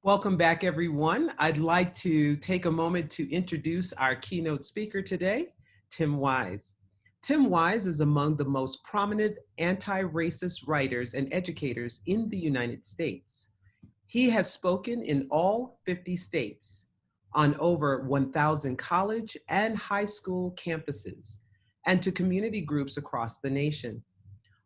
Welcome back, everyone. I'd like to take a moment to introduce our keynote speaker today, Tim Wise. Tim Wise is among the most prominent anti-racist writers and educators in the United States. He has spoken in all 50 states on over 1,000 college and high school campuses and to community groups across the nation.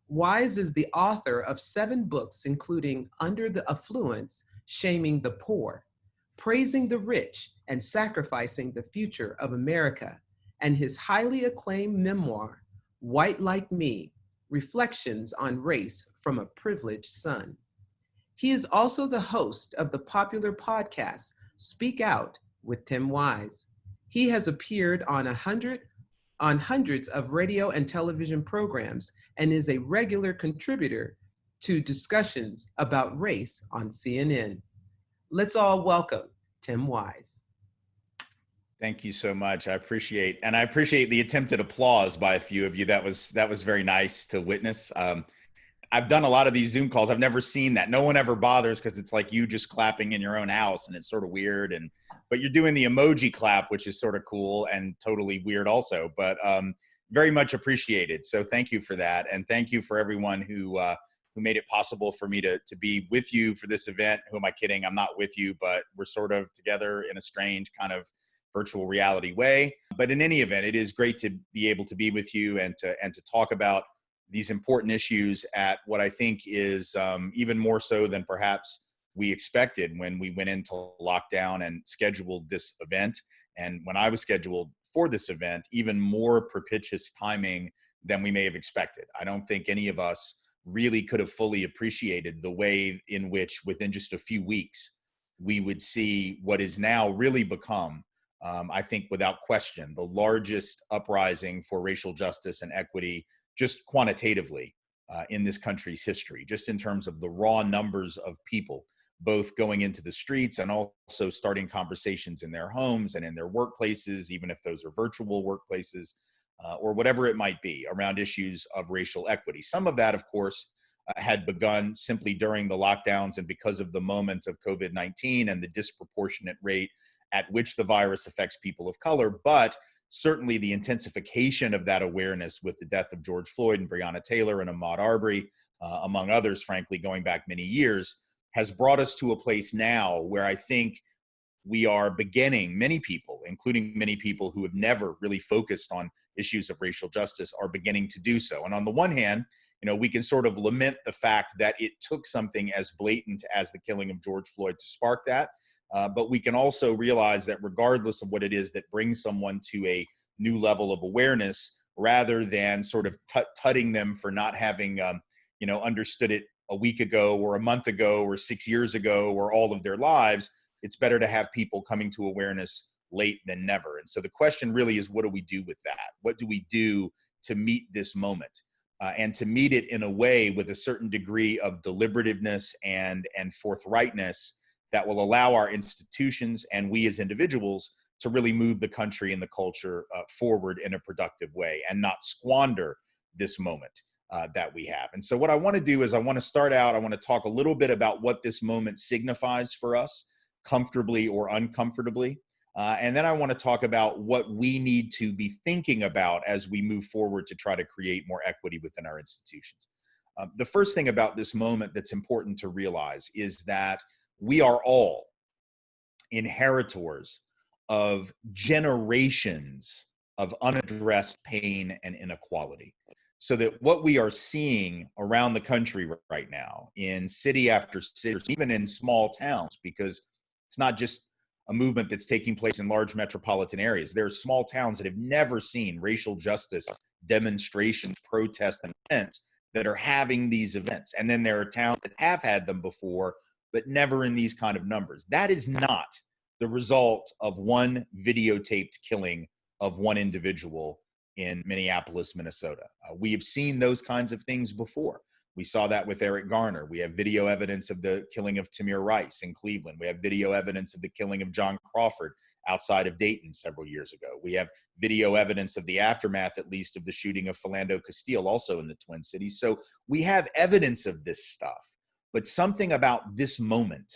Wise is the author of 7 books, including Under the Affluence, Shaming the Poor, Praising the Rich, and Sacrificing the Future of America, and his highly acclaimed memoir, White Like Me, Reflections on Race from a Privileged Son. He is also the host of the popular podcast, Speak Out with Tim Wise. He has appeared on hundreds of radio and television programs and is a regular contributor to discussions about race on CNN. Let's all welcome Tim Wise. Thank you so much. I appreciate the attempted applause by a few of you. That was very nice to witness. I've done a lot of these Zoom calls. I've never seen that. No one ever bothers because it's like you just clapping in your own house, and it's sort of weird. But you're doing the emoji clap, which is sort of cool and totally weird also. But very much appreciated. So thank you for that, and thank you for everyone who made it possible for me to be with you for this event. Who am I kidding? I'm not with you, but we're sort of together in a strange kind of virtual reality way. But in any event, it is great to be able to be with you and to talk about these important issues at what I think is even more so than perhaps we expected when we went into lockdown and scheduled this event. And when I was scheduled for this event, even more propitious timing than we may have expected. I don't think any of us really could have fully appreciated the way in which within just a few weeks, we would see what is now really become, I think without question, the largest uprising for racial justice and equity just quantitatively in this country's history, just in terms of the raw numbers of people, both going into the streets and also starting conversations in their homes and in their workplaces, even if those are virtual workplaces, or whatever it might be around issues of racial equity. Some of that, of course, had begun simply during the lockdowns and because of the moment of COVID-19 and the disproportionate rate at which the virus affects people of color, but certainly the intensification of that awareness with the death of George Floyd and Breonna Taylor and Ahmaud Arbery, among others, frankly, going back many years, has brought us to a place now where I think we are beginning, many people, including many people who have never really focused on issues of racial justice, are beginning to do so. And on the one hand, we can sort of lament the fact that it took something as blatant as the killing of George Floyd to spark that. But we can also realize that regardless of what it is that brings someone to a new level of awareness, rather than sort of tutting them for not having, understood it a week ago or a month ago or 6 years ago or all of their lives, it's better to have people coming to awareness late than never. And so the question really is, what do we do with that? What do we do to meet this moment? And to meet it in a way with a certain degree of deliberativeness and forthrightness that will allow our institutions and we as individuals to really move the country and the culture forward in a productive way and not squander this moment that we have. And so what I want to do is I want to talk a little bit about what this moment signifies for us, comfortably or uncomfortably. And then I want to talk about what we need to be thinking about as we move forward to try to create more equity within our institutions. The first thing about this moment that's important to realize is that we are all inheritors of generations of unaddressed pain and inequality. So that what we are seeing around the country right now, in city after city, even in small towns, because it's not just a movement that's taking place in large metropolitan areas. There are small towns that have never seen racial justice demonstrations, protests, and events that are having these events. And then there are towns that have had them before, but never in these kind of numbers. That is not the result of one videotaped killing of one individual in Minneapolis, Minnesota. We have seen those kinds of things before. We saw that with Eric Garner. We have video evidence of the killing of Tamir Rice in Cleveland. We have video evidence of the killing of John Crawford outside of Dayton several years ago. We have video evidence of the aftermath, at least, of the shooting of Philando Castile, also in the Twin Cities. So we have evidence of this stuff. But something about this moment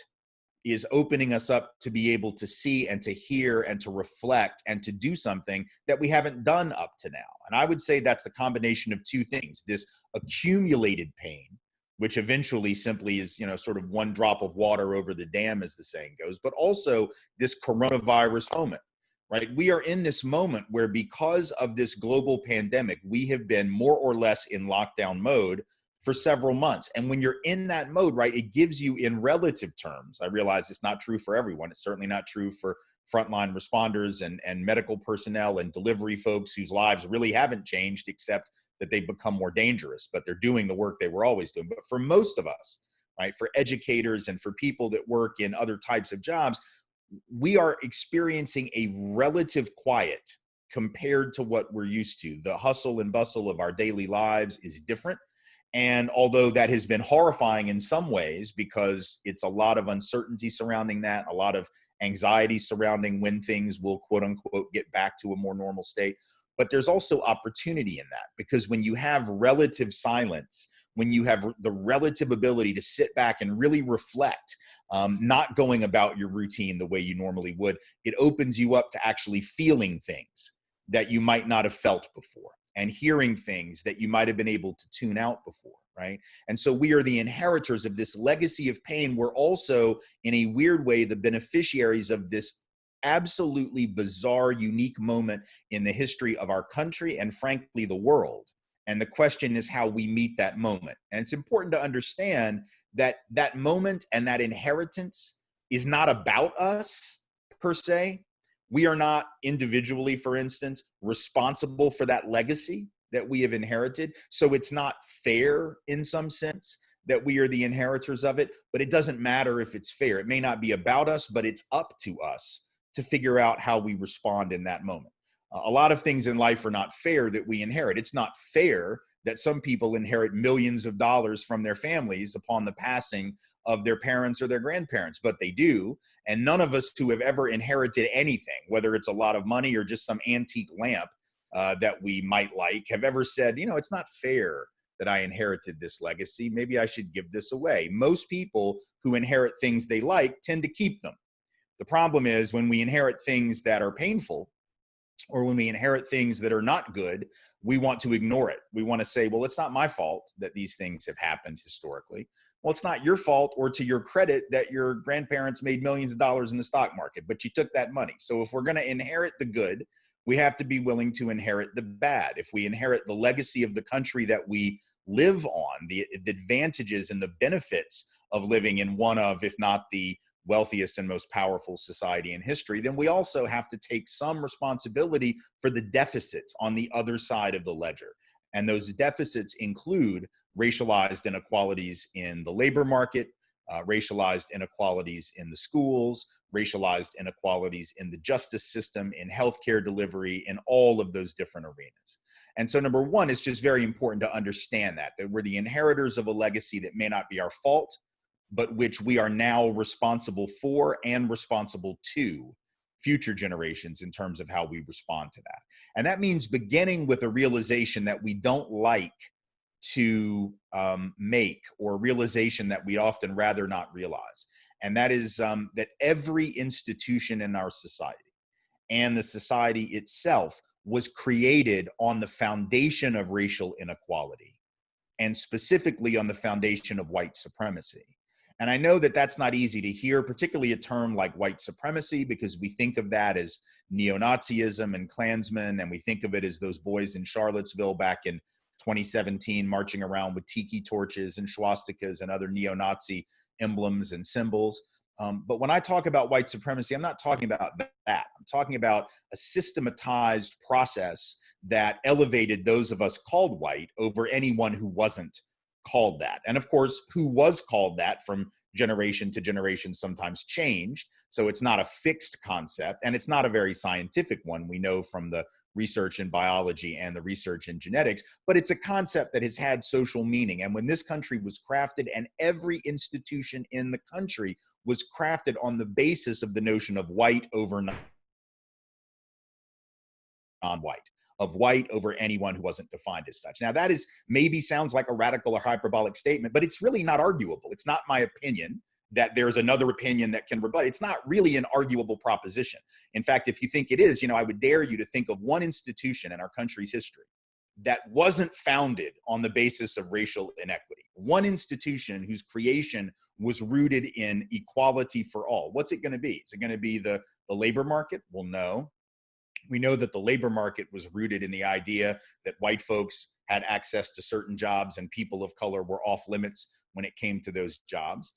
is opening us up to be able to see and to hear and to reflect and to do something that we haven't done up to now. And I would say that's the combination of two things: this accumulated pain, which eventually simply is, sort of one drop of water over the dam, as the saying goes, but also this coronavirus moment, right? We are in this moment where, because of this global pandemic, we have been more or less in lockdown mode for several months. And when you're in that mode, right, it gives you, in relative terms, I realize it's not true for everyone. It's certainly not true for frontline responders and medical personnel and delivery folks whose lives really haven't changed, except that they've become more dangerous, but they're doing the work they were always doing. But for most of us, right, for educators and for people that work in other types of jobs, we are experiencing a relative quiet compared to what we're used to. The hustle and bustle of our daily lives is different. And although that has been horrifying in some ways, because it's a lot of uncertainty surrounding that, a lot of anxiety surrounding when things will, quote unquote, get back to a more normal state. But there's also opportunity in that, because when you have relative silence, when you have the relative ability to sit back and really reflect, not going about your routine the way you normally would, it opens you up to actually feeling things that you might not have felt before, and hearing things that you might have been able to tune out before, right? And so we are the inheritors of this legacy of pain. We're also, in a weird way, the beneficiaries of this absolutely bizarre, unique moment in the history of our country and, frankly, the world. And the question is how we meet that moment. And it's important to understand that that moment and that inheritance is not about us per se. We are not individually, for instance, responsible for that legacy that we have inherited. So it's not fair in some sense that we are the inheritors of it, but it doesn't matter if it's fair. It may not be about us, but it's up to us to figure out how we respond in that moment. A lot of things in life are not fair that we inherit. It's not fair that some people inherit millions of dollars from their families upon the passing of their parents or their grandparents, but they do. And none of us who have ever inherited anything, whether it's a lot of money or just some antique lamp that we might like, have ever said, it's not fair that I inherited this legacy. Maybe I should give this away. Most people who inherit things they like tend to keep them. The problem is when we inherit things that are painful, or when we inherit things that are not good, we want to ignore it. We want to say, well, it's not my fault that these things have happened historically. Well, it's not your fault, or to your credit, that your grandparents made millions of dollars in the stock market, but you took that money. So if we're going to inherit the good, we have to be willing to inherit the bad. If we inherit the legacy of the country that we live on, the advantages and the benefits of living in one of, if not the wealthiest and most powerful society in history, then we also have to take some responsibility for the deficits on the other side of the ledger. And those deficits include racialized inequalities in the labor market, racialized inequalities in the schools, racialized inequalities in the justice system, in healthcare delivery, in all of those different arenas. And so number one, it's just very important to understand that we're the inheritors of a legacy that may not be our fault, but which we are now responsible for and responsible to future generations in terms of how we respond to that. And that means beginning with a realization that we don't like to make, or a realization that we often rather not realize. And that is that every institution in our society and the society itself was created on the foundation of racial inequality, and specifically on the foundation of white supremacy. And I know that that's not easy to hear, particularly a term like white supremacy, because we think of that as neo-Nazism and Klansmen, and we think of it as those boys in Charlottesville back in 2017 marching around with tiki torches and swastikas and other neo-Nazi emblems and symbols. But when I talk about white supremacy, I'm not talking about that. I'm talking about a systematized process that elevated those of us called white over anyone who wasn't called that. And of course, who was called that from generation to generation sometimes changed. So it's not a fixed concept, and it's not a very scientific one. We know from the research in biology and the research in genetics, but it's a concept that has had social meaning. And when this country was crafted, and every institution in the country was crafted on the basis of the notion of white over non-white, of white over anyone who wasn't defined as such. Now, that is maybe sounds like a radical or hyperbolic statement, but it's really not arguable. It's not my opinion. that there's another opinion that can rebut. It's not really an arguable proposition. In fact, if you think it is, I would dare you to think of one institution in our country's history that wasn't founded on the basis of racial inequity. One institution whose creation was rooted in equality for all. What's it going to be? Is it going to be the labor market? Well, no. We know that the labor market was rooted in the idea that white folks had access to certain jobs and people of color were off limits when it came to those jobs.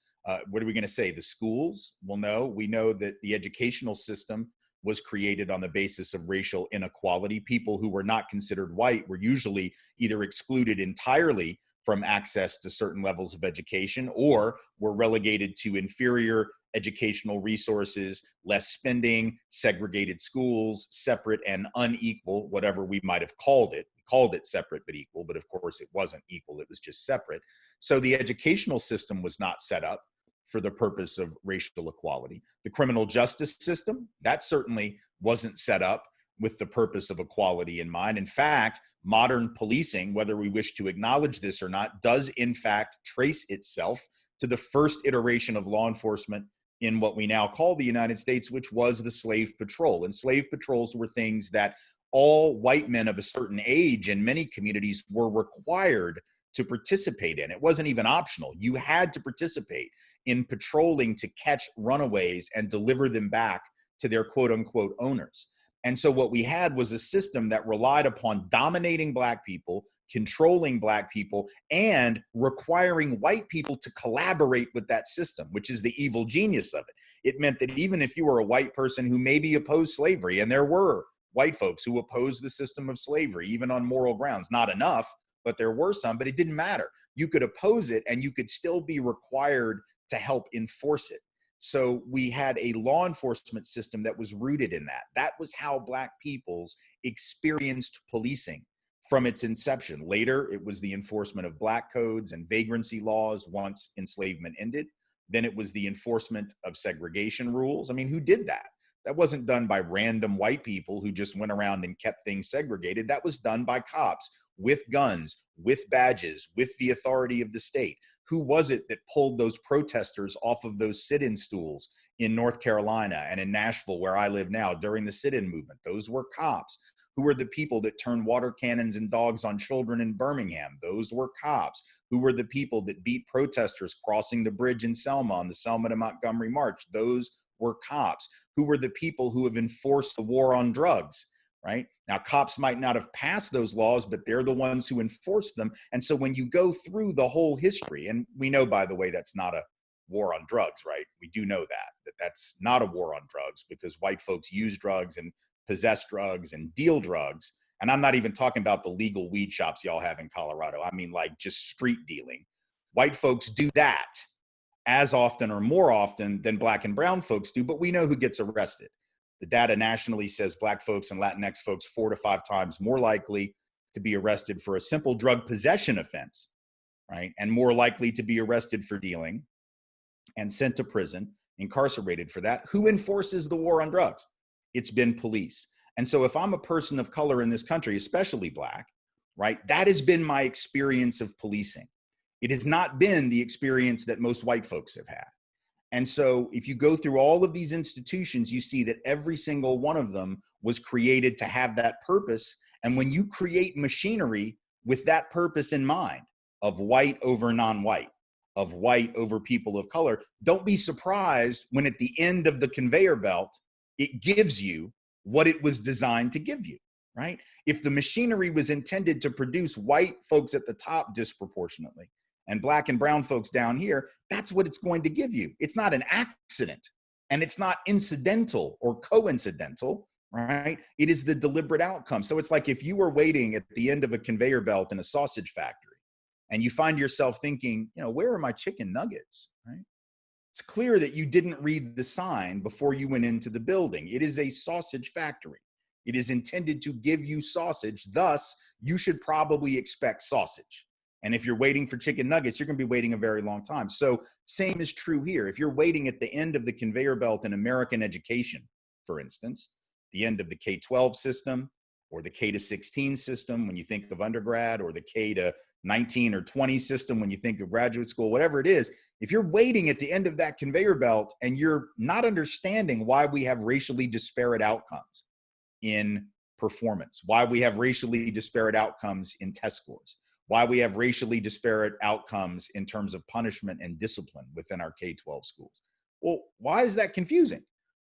What are we going to say? The schools? Well, no. We know that the educational system was created on the basis of racial inequality. People who were not considered white were usually either excluded entirely from access to certain levels of education or were relegated to inferior educational resources, less spending, segregated schools, separate and unequal, whatever we might have called it. We called it separate but equal, but of course it wasn't equal, it was just separate. So the educational system was not set up for the purpose of racial equality. The criminal justice system, that certainly wasn't set up with the purpose of equality in mind. In fact, modern policing, whether we wish to acknowledge this or not, does in fact trace itself to the first iteration of law enforcement in what we now call the United States, which was the slave patrol. And slave patrols were things that all white men of a certain age in many communities were required to participate in. It wasn't even optional. You had to participate in patrolling to catch runaways and deliver them back to their quote unquote owners. And so what we had was a system that relied upon dominating Black people, controlling Black people, and requiring white people to collaborate with that system, which is the evil genius of it. It meant that even if you were a white person who maybe opposed slavery, and there were white folks who opposed the system of slavery, even on moral grounds, not enough, but there were some, but it didn't matter. You could oppose it and you could still be required to help enforce it. So we had a law enforcement system that was rooted in that. That was how Black peoples experienced policing from its inception. Later, it was the enforcement of Black codes and vagrancy laws once enslavement ended. Then it was the enforcement of segregation rules. I mean, who did that? That wasn't done by random white people who just went around and kept things segregated. That was done by cops with guns, with badges, with the authority of the state. Who was it that pulled those protesters off of those sit-in stools in North Carolina and in Nashville, where I live now, during the sit-in movement? Those were cops. Who were the people that turned water cannons and dogs on children in Birmingham? Those were cops. Who were the people that beat protesters crossing the bridge in Selma on the Selma to Montgomery March? Those were cops. Who were the people who have enforced the war on drugs? Right? Now, cops might not have passed those laws, but they're the ones who enforced them. And so when you go through the whole history, and we know, by the way, that's not a war on drugs, right? We do know that that's not a war on drugs because white folks use drugs and possess drugs and deal drugs. And I'm not even talking about the legal weed shops y'all have in Colorado. I mean, like just street dealing. White folks do that as often or more often than Black and brown folks do, but we know who gets arrested. The data nationally says Black folks and Latinx folks 4 to 5 times more likely to be arrested for a simple drug possession offense, right? And more likely to be arrested for dealing and sent to prison, incarcerated for that. Who enforces the war on drugs? It's been police. And so if I'm a person of color in this country, especially Black, right, that has been my experience of policing. It has not been the experience that most white folks have had. And so if you go through all of these institutions, you see that every single one of them was created to have that purpose. And when you create machinery with that purpose in mind, of white over non-white, of white over people of color, don't be surprised when at the end of the conveyor belt, it gives you what it was designed to give you, right? If the machinery was intended to produce white folks at the top disproportionately, and Black and brown folks down here, that's what it's going to give you. It's not an accident, and it's not incidental or coincidental, right? It is the deliberate outcome. So it's like if you were waiting at the end of a conveyor belt in a sausage factory, and you find yourself thinking, where are my chicken nuggets, right? It's clear that you didn't read the sign before you went into the building. It is a sausage factory. It is intended to give you sausage. Thus, you should probably expect sausage. And if you're waiting for chicken nuggets, you're going to be waiting a very long time. So same is true here. If you're waiting at the end of the conveyor belt in American education, for instance, the end of the K-12 system or the K to 16 system when you think of undergrad, or the K to 19 or 20 system when you think of graduate school, whatever it is, if you're waiting at the end of that conveyor belt and you're not understanding why we have racially disparate outcomes in performance, why we have racially disparate outcomes in test scores, why we have racially disparate outcomes in terms of punishment and discipline within our K-12 schools. Well, why is that confusing?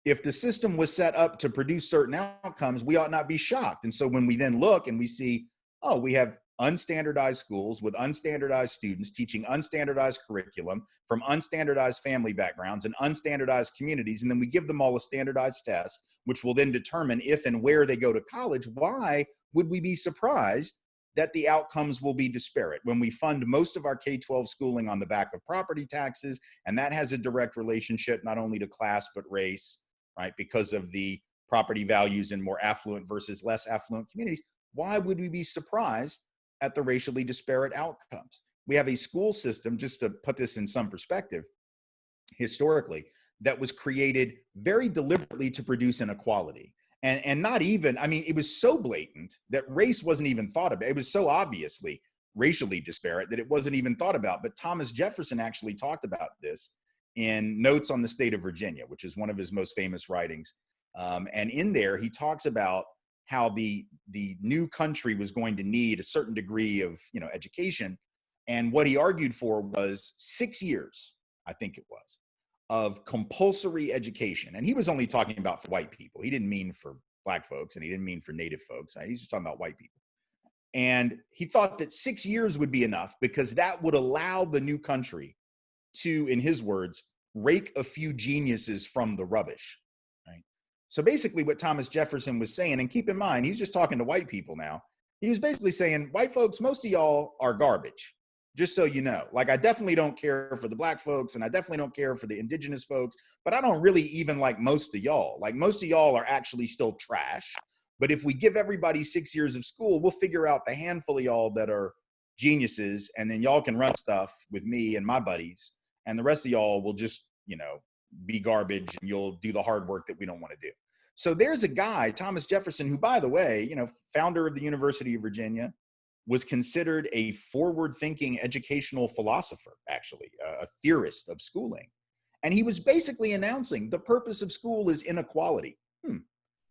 If the system was set up to produce certain outcomes, we ought not be shocked. And so when we then look and we see, oh, we have unstandardized schools with unstandardized students teaching unstandardized curriculum from unstandardized family backgrounds and unstandardized communities, and then we give them all a standardized test, which will then determine if and where they go to college, why would we be surprised that the outcomes will be disparate when we fund most of our K-12 schooling on the back of property taxes? And that has a direct relationship not only to class, but race, right? Because of the property values in more affluent versus less affluent communities. Why would we be surprised at the racially disparate outcomes? We have a school system, just to put this in some perspective, historically, that was created very deliberately to produce inequality. And not even, I mean, it was so blatant that race wasn't even thought about. It was so obviously racially disparate that it wasn't even thought about. But Thomas Jefferson actually talked about this in Notes on the State of Virginia, which is one of his most famous writings. And in there, he talks about how the new country was going to need a certain degree of, education. And what he argued for was 6 years, I think it was, of compulsory education. And he was only talking about for white people. He didn't mean for black folks, and he didn't mean for native folks. He's just talking about white people. And he thought that 6 years would be enough because that would allow the new country to, in his words, rake a few geniuses from the rubbish, right? So basically what Thomas Jefferson was saying, and keep in mind, he's just talking to white people now. He was basically saying, white folks, most of y'all are garbage. Just so you know, like, I definitely don't care for the black folks, and I definitely don't care for the indigenous folks, but I don't really even like most of y'all. Like, most of y'all are actually still trash. But if we give everybody 6 years of school, we'll figure out the handful of y'all that are geniuses, and then y'all can run stuff with me and my buddies, and the rest of y'all will just, be garbage, and you'll do the hard work that we don't want to do. So there's a guy, Thomas Jefferson, who, by the way, founder of the University of Virginia, was considered a forward-thinking educational philosopher, actually, a theorist of schooling. And he was basically announcing the purpose of school is inequality,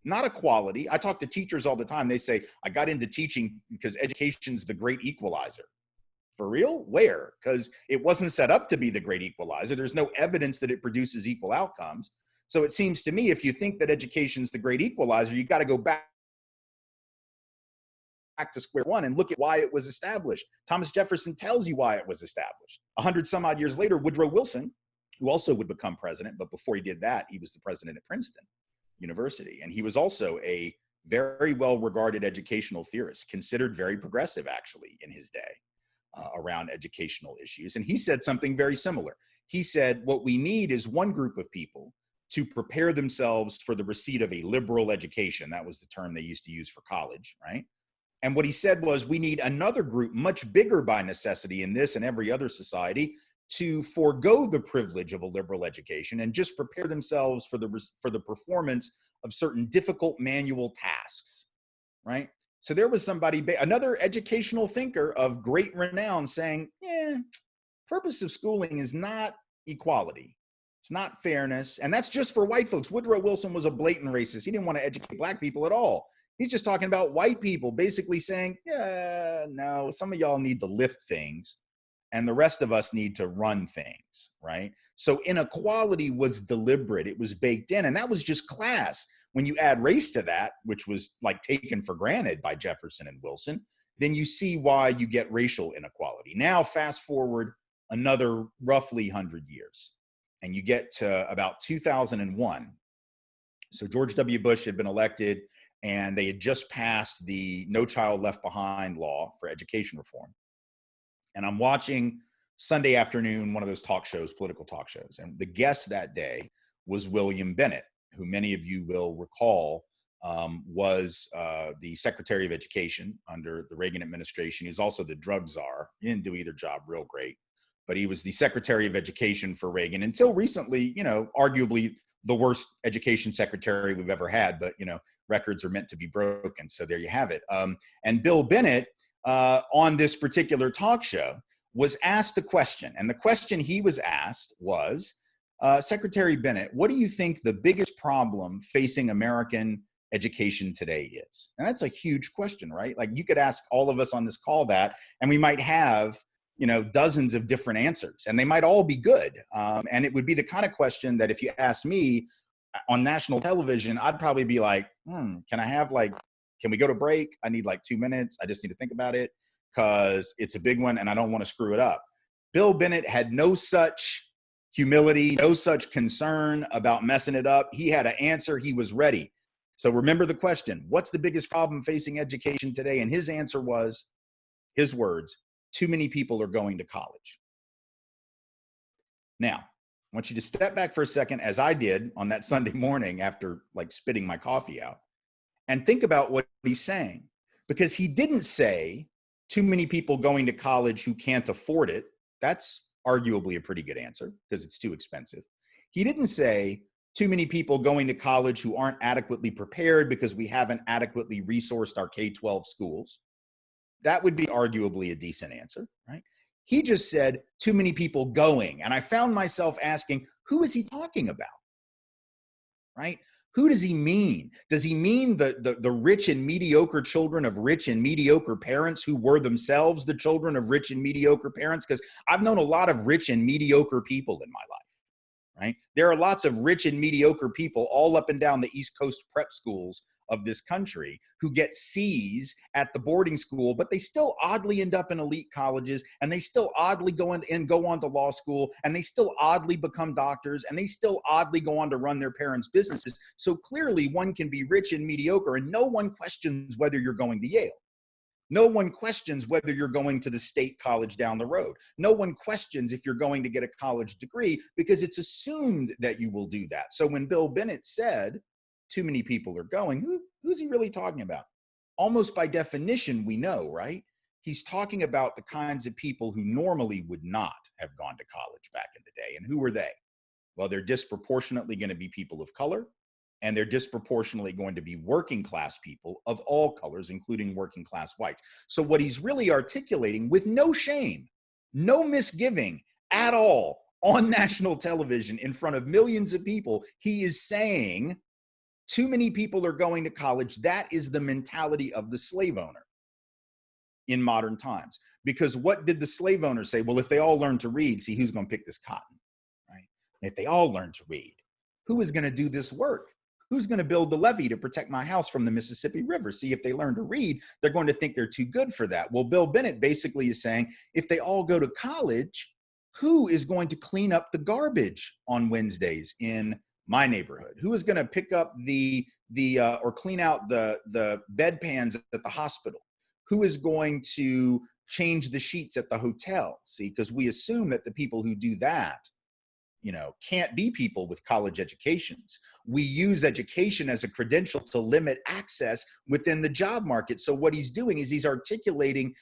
not equality. I talk to teachers all the time. They say, I got into teaching because education's the great equalizer. For real? Where? Because it wasn't set up to be the great equalizer. There's no evidence that it produces equal outcomes. So it seems to me, if you think that education's the great equalizer, you got to go back to square one and look at why it was established. Thomas Jefferson tells you why it was established. 100 some odd years later, Woodrow Wilson, who also would become president, but before he did that, he was the president at Princeton University. And he was also a very well-regarded educational theorist, considered very progressive, actually, in his day around educational issues. And he said something very similar. He said, what we need is one group of people to prepare themselves for the receipt of a liberal education. That was the term they used to use for college, right? And what he said was, we need another group, much bigger by necessity in this and every other society, to forego the privilege of a liberal education and just prepare themselves for the performance of certain difficult manual tasks, right? So there was somebody, another educational thinker of great renown, saying, purpose of schooling is not equality. It's not fairness. And that's just for white folks. Woodrow Wilson was a blatant racist. He didn't want to educate black people at all. He's just talking about white people, basically saying, no, some of y'all need to lift things and the rest of us need to run things, right? So inequality was deliberate. It was baked in, and that was just class. When you add race to that, which was like taken for granted by Jefferson and Wilson, then you see why you get racial inequality. Now, fast forward another roughly 100 years, and you get to about 2001. So George W. Bush had been elected, and they had just passed the No Child Left Behind law for education reform. And I'm watching Sunday afternoon, one of those talk shows, political talk shows. And the guest that day was William Bennett, who many of you will recall was the Secretary of Education under the Reagan administration. He was also the drug czar. He didn't do either job real great, but he was the Secretary of Education for Reagan until recently, arguably the worst education secretary we've ever had, but records are meant to be broken. So there you have it. And Bill Bennett, on this particular talk show, was asked a question. And the question he was asked was, Secretary Bennett, what do you think the biggest problem facing American education today is? And that's a huge question, right? Like, you could ask all of us on this call that, and we might have dozens of different answers, and they might all be good. And it would be the kind of question that if you asked me on national television, I'd probably be like, can we go to break? I need like 2 minutes. I just need to think about it because it's a big one and I don't want to screw it up. Bill Bennett had no such humility, no such concern about messing it up. He had an answer. He was ready. So remember the question, what's the biggest problem facing education today? And his answer was, his words, too many people are going to college. Now, I want you to step back for a second, as I did on that Sunday morning after like spitting my coffee out, and think about what he's saying. Because he didn't say too many people going to college who can't afford it. That's arguably a pretty good answer because it's too expensive. He didn't say too many people going to college who aren't adequately prepared because we haven't adequately resourced our K-12 schools. That would be arguably a decent answer, right? He just said too many people going. And I found myself asking, who is he talking about, right? Who does he mean? Does he mean the rich and mediocre children of rich and mediocre parents who were themselves the children of rich and mediocre parents? Because I've known a lot of rich and mediocre people in my life, right? There are lots of rich and mediocre people all up and down the East Coast prep schools of this country who get C's at the boarding school, but they still oddly end up in elite colleges, and they still oddly go on to law school, and they still oddly become doctors, and they still oddly go on to run their parents' businesses. So clearly one can be rich and mediocre, and no one questions whether you're going to Yale. No one questions whether you're going to the state college down the road. No one questions if you're going to get a college degree because it's assumed that you will do that. So when Bill Bennett said, too many people are going, who's he really talking about? Almost by definition, we know, right? He's talking about the kinds of people who normally would not have gone to college back in the day. And who are they? Well, they're disproportionately going to be people of color, and they're disproportionately going to be working class people of all colors, including working class whites. So what he's really articulating with no shame, no misgiving at all on national television in front of millions of people, he is saying, too many people are going to college. That is the mentality of the slave owner in modern times. Because what did the slave owner say? Well, if they all learn to read, see, who's going to pick this cotton, right? And if they all learn to read, who is going to do this work? Who's going to build the levee to protect my house from the Mississippi River? See, if they learn to read, they're going to think they're too good for that. Well, Bill Bennett basically is saying, if they all go to college, who is going to clean up the garbage on Wednesdays in my neighborhood? Who is going to pick up or clean out the bedpans at the hospital? Who is going to change the sheets at the hotel? See, because we assume that the people who do that, can't be people with college educations. We use education as a credential to limit access within the job market. So what he's doing is he's articulating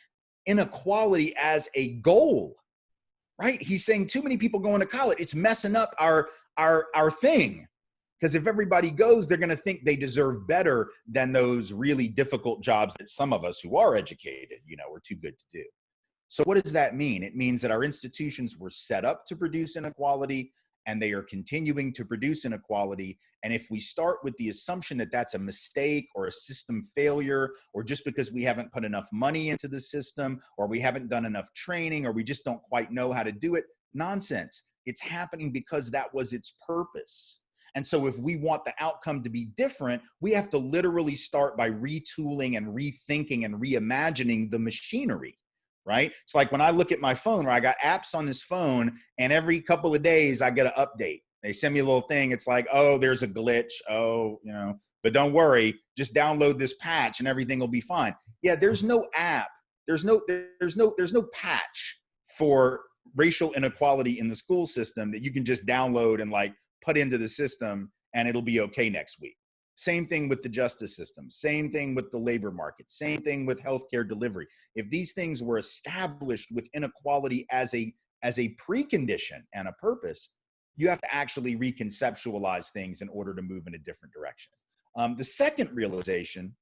inequality as a goal, right? He's saying too many people going to college. It's messing up our thing. Because if everybody goes, they're going to think they deserve better than those really difficult jobs that some of us who are educated, are too good to do. So what does that mean? It means that our institutions were set up to produce inequality, and they are continuing to produce inequality. And if we start with the assumption that that's a mistake or a system failure, or just because we haven't put enough money into the system, or we haven't done enough training, or we just don't quite know how to do it, nonsense. It's happening because that was its purpose. And so if we want the outcome to be different, we have to literally start by retooling and rethinking and reimagining the machinery, right? It's like when I look at my phone, where I got apps on this phone, and every couple of days I get an update. They send me a little thing. It's like, oh, there's a glitch. Oh, but don't worry, just download this patch and everything will be fine. Yeah, there's no app. There's no patch for racial inequality in the school system that you can just download and put into the system and it'll be okay next week. Same thing with the justice system, same thing with the labor market, same thing with healthcare delivery. If these things were established with inequality as a precondition and a purpose, You have to actually reconceptualize things in order to move in a different direction. The second realization,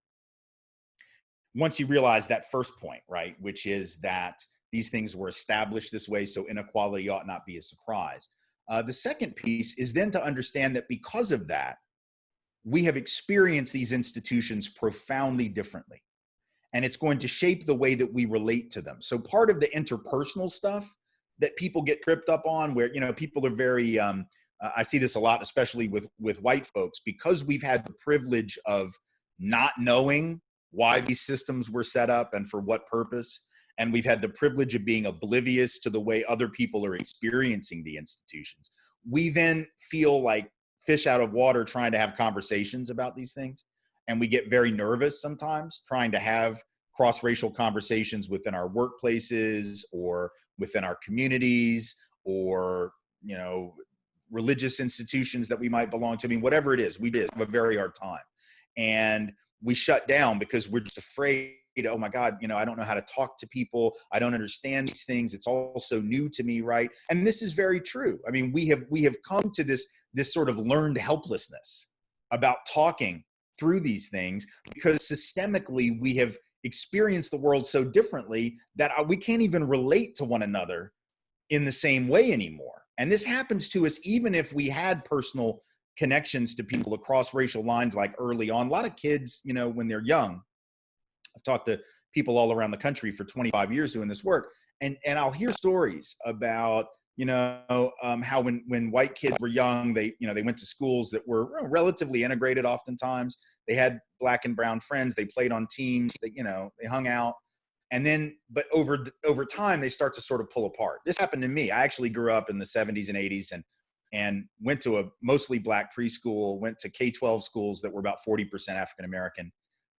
once you realize that first point, right, which is that these things were established this way, so inequality ought not be a surprise. The second piece is then to understand that because of that, we have experienced these institutions profoundly differently. And it's going to shape the way that we relate to them. So part of the interpersonal stuff that people get tripped up on, where, you know, people are very, I see this a lot, especially with white folks, because we've had the privilege of not knowing why these systems were set up and for what purpose. And we've had the privilege of being oblivious to the way other people are experiencing the institutions. We then feel like fish out of water trying to have conversations about these things. And we get very nervous sometimes trying to have cross-racial conversations within our workplaces or within our communities or, you know, religious institutions that we might belong to. I mean, whatever it is, we did have a very hard time. And we shut down because we're just afraid, oh my God, you know, I don't know how to talk to people. I don't understand these things. It's all so new to me, right? And this is very true. I mean, we have come to this sort of learned helplessness about talking through these things because systemically we have experienced the world so differently that we can't even relate to one another in the same way anymore. And this happens to us even if we had personal connections to people across racial lines, like early on. A lot of kids, you know, when they're young, I've talked to people all around the country for 25 years doing this work, and I'll hear stories about, you know, how when white kids were young, they went to schools that were relatively integrated. Oftentimes, they had black and brown friends. They played on teams. They hung out, and then, but over time, they start to sort of pull apart. This happened to me. I actually grew up in the 70s and 80s, and went to a mostly black preschool. Went to K-12 schools that were about 40% African American.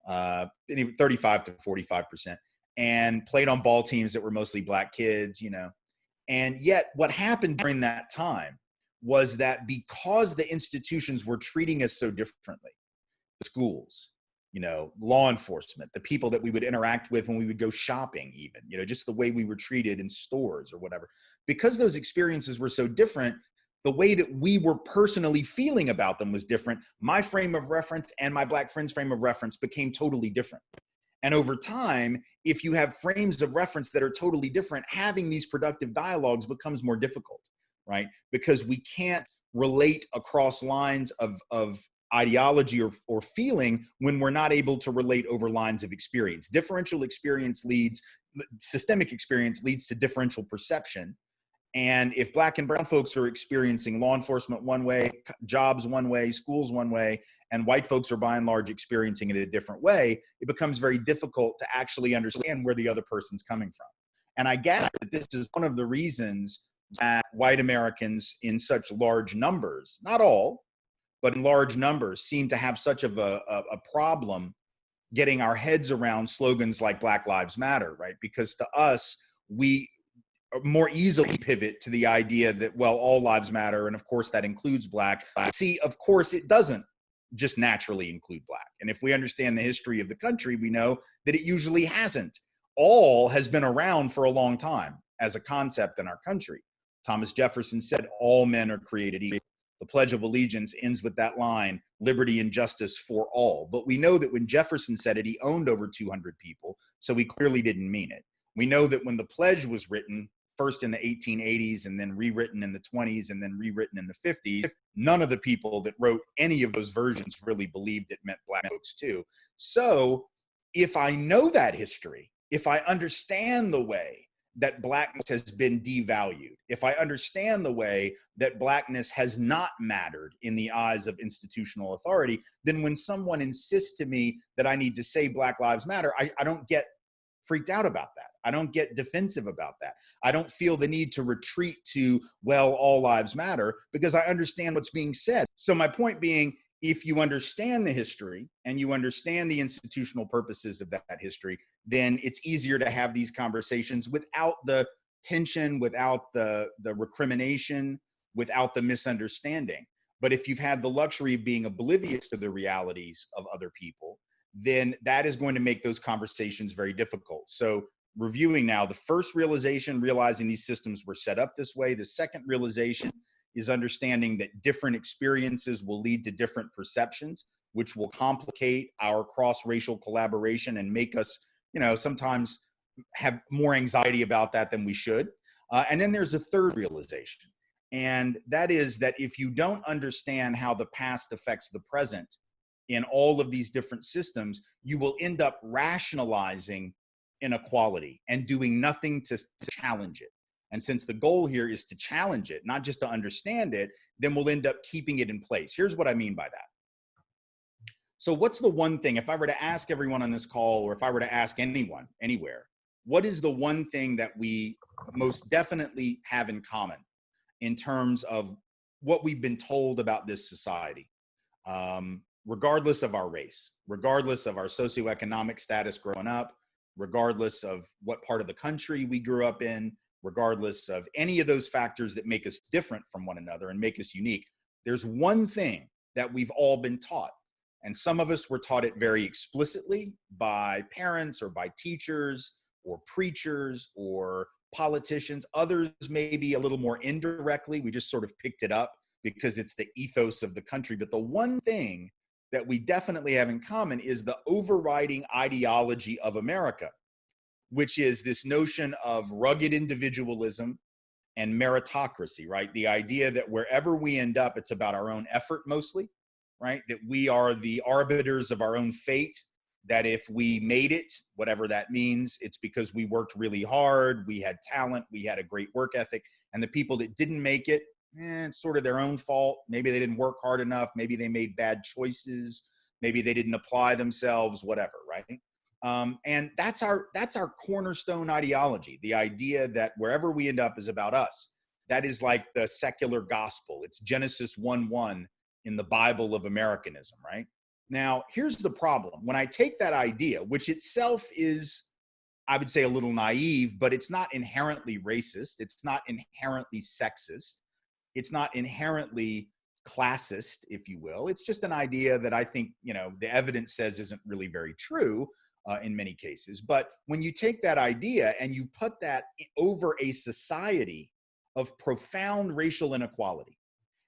35 to 45%, and played on ball teams that were mostly black kids, you know. And yet what happened during that time was that because the institutions were treating us so differently, the schools, you know, law enforcement, the people that we would interact with when we would go shopping, even, you know, just the way we were treated in stores or whatever, because those experiences were so different, the way that we were personally feeling about them was different. My frame of reference and my black friend's frame of reference became totally different. And over time, if you have frames of reference that are totally different, having these productive dialogues becomes more difficult, right? Because we can't relate across lines of ideology or feeling when we're not able to relate over lines of experience. Systemic experience leads to differential perception. And if black and brown folks are experiencing law enforcement one way, jobs one way, schools one way, and white folks are by and large experiencing it a different way, it becomes very difficult to actually understand where the other person's coming from. And I gather that this is one of the reasons that white Americans in such large numbers, not all, but in large numbers, seem to have such of a problem getting our heads around slogans like Black Lives Matter, right? Because to us, we more easily pivot to the idea that, well, all lives matter, and of course that includes black. See, of course it doesn't just naturally include black. And if we understand the history of the country, we know that it usually hasn't. All has been around for a long time as a concept in our country. Thomas Jefferson said, all men are created equal. The Pledge of Allegiance ends with that line, liberty and justice for all. But we know that when Jefferson said it, he owned over 200 people, so he clearly didn't mean it. We know that when the pledge was written, first in the 1880s and then rewritten in the 20s and then rewritten in the 50s, none of the people that wrote any of those versions really believed it meant black folks too. So if I know that history, if I understand the way that blackness has been devalued, if I understand the way that blackness has not mattered in the eyes of institutional authority, then when someone insists to me that I need to say Black Lives Matter, I don't get freaked out about that. I don't get defensive about that. I don't feel the need to retreat to, well, all lives matter, because I understand what's being said. So my point being, if you understand the history and you understand the institutional purposes of that history, then it's easier to have these conversations without the tension, without the recrimination, without the misunderstanding. But if you've had the luxury of being oblivious to the realities of other people, then that is going to make those conversations very difficult. So reviewing now, the first realization, realizing these systems were set up this way. The second realization is understanding that different experiences will lead to different perceptions, which will complicate our cross-racial collaboration and make us, sometimes have more anxiety about that than we should. And then there's a third realization, and that is that if you don't understand how the past affects the present in all of these different systems, you will end up rationalizing inequality and doing nothing to challenge it. And since the goal here is to challenge it, not just to understand it, then we'll end up keeping it in place. Here's what I mean by that. So what's the one thing, if I were to ask everyone on this call, or if I were to ask anyone, anywhere, what is the one thing that we most definitely have in common in terms of what we've been told about this society? Regardless of our race, regardless of our socioeconomic status growing up, regardless of what part of the country we grew up in, regardless of any of those factors that make us different from one another and make us unique, there's one thing that we've all been taught. And some of us were taught it very explicitly by parents or by teachers or preachers or politicians. Others maybe a little more indirectly. We just sort of picked it up because it's the ethos of the country. But the one thing that we definitely have in common is the overriding ideology of America, which is this notion of rugged individualism and meritocracy, right? The idea that wherever we end up, it's about our own effort mostly, right? That we are the arbiters of our own fate, that if we made it, whatever that means, it's because we worked really hard, we had talent, we had a great work ethic, and the people that didn't make it, it's sort of their own fault. Maybe they didn't work hard enough, maybe they made bad choices, maybe they didn't apply themselves, whatever, right? And that's our cornerstone ideology, the idea that wherever we end up is about us. That is like the secular gospel. It's Genesis 1:1 in the Bible of Americanism, right? Now, here's the problem. When I take that idea, which itself is, I would say, a little naive, but it's not inherently racist. It's not inherently sexist. It's not inherently classist, if you will. It's just an idea that I think, the evidence says isn't really very true in many cases. But when you take that idea and you put that over a society of profound racial inequality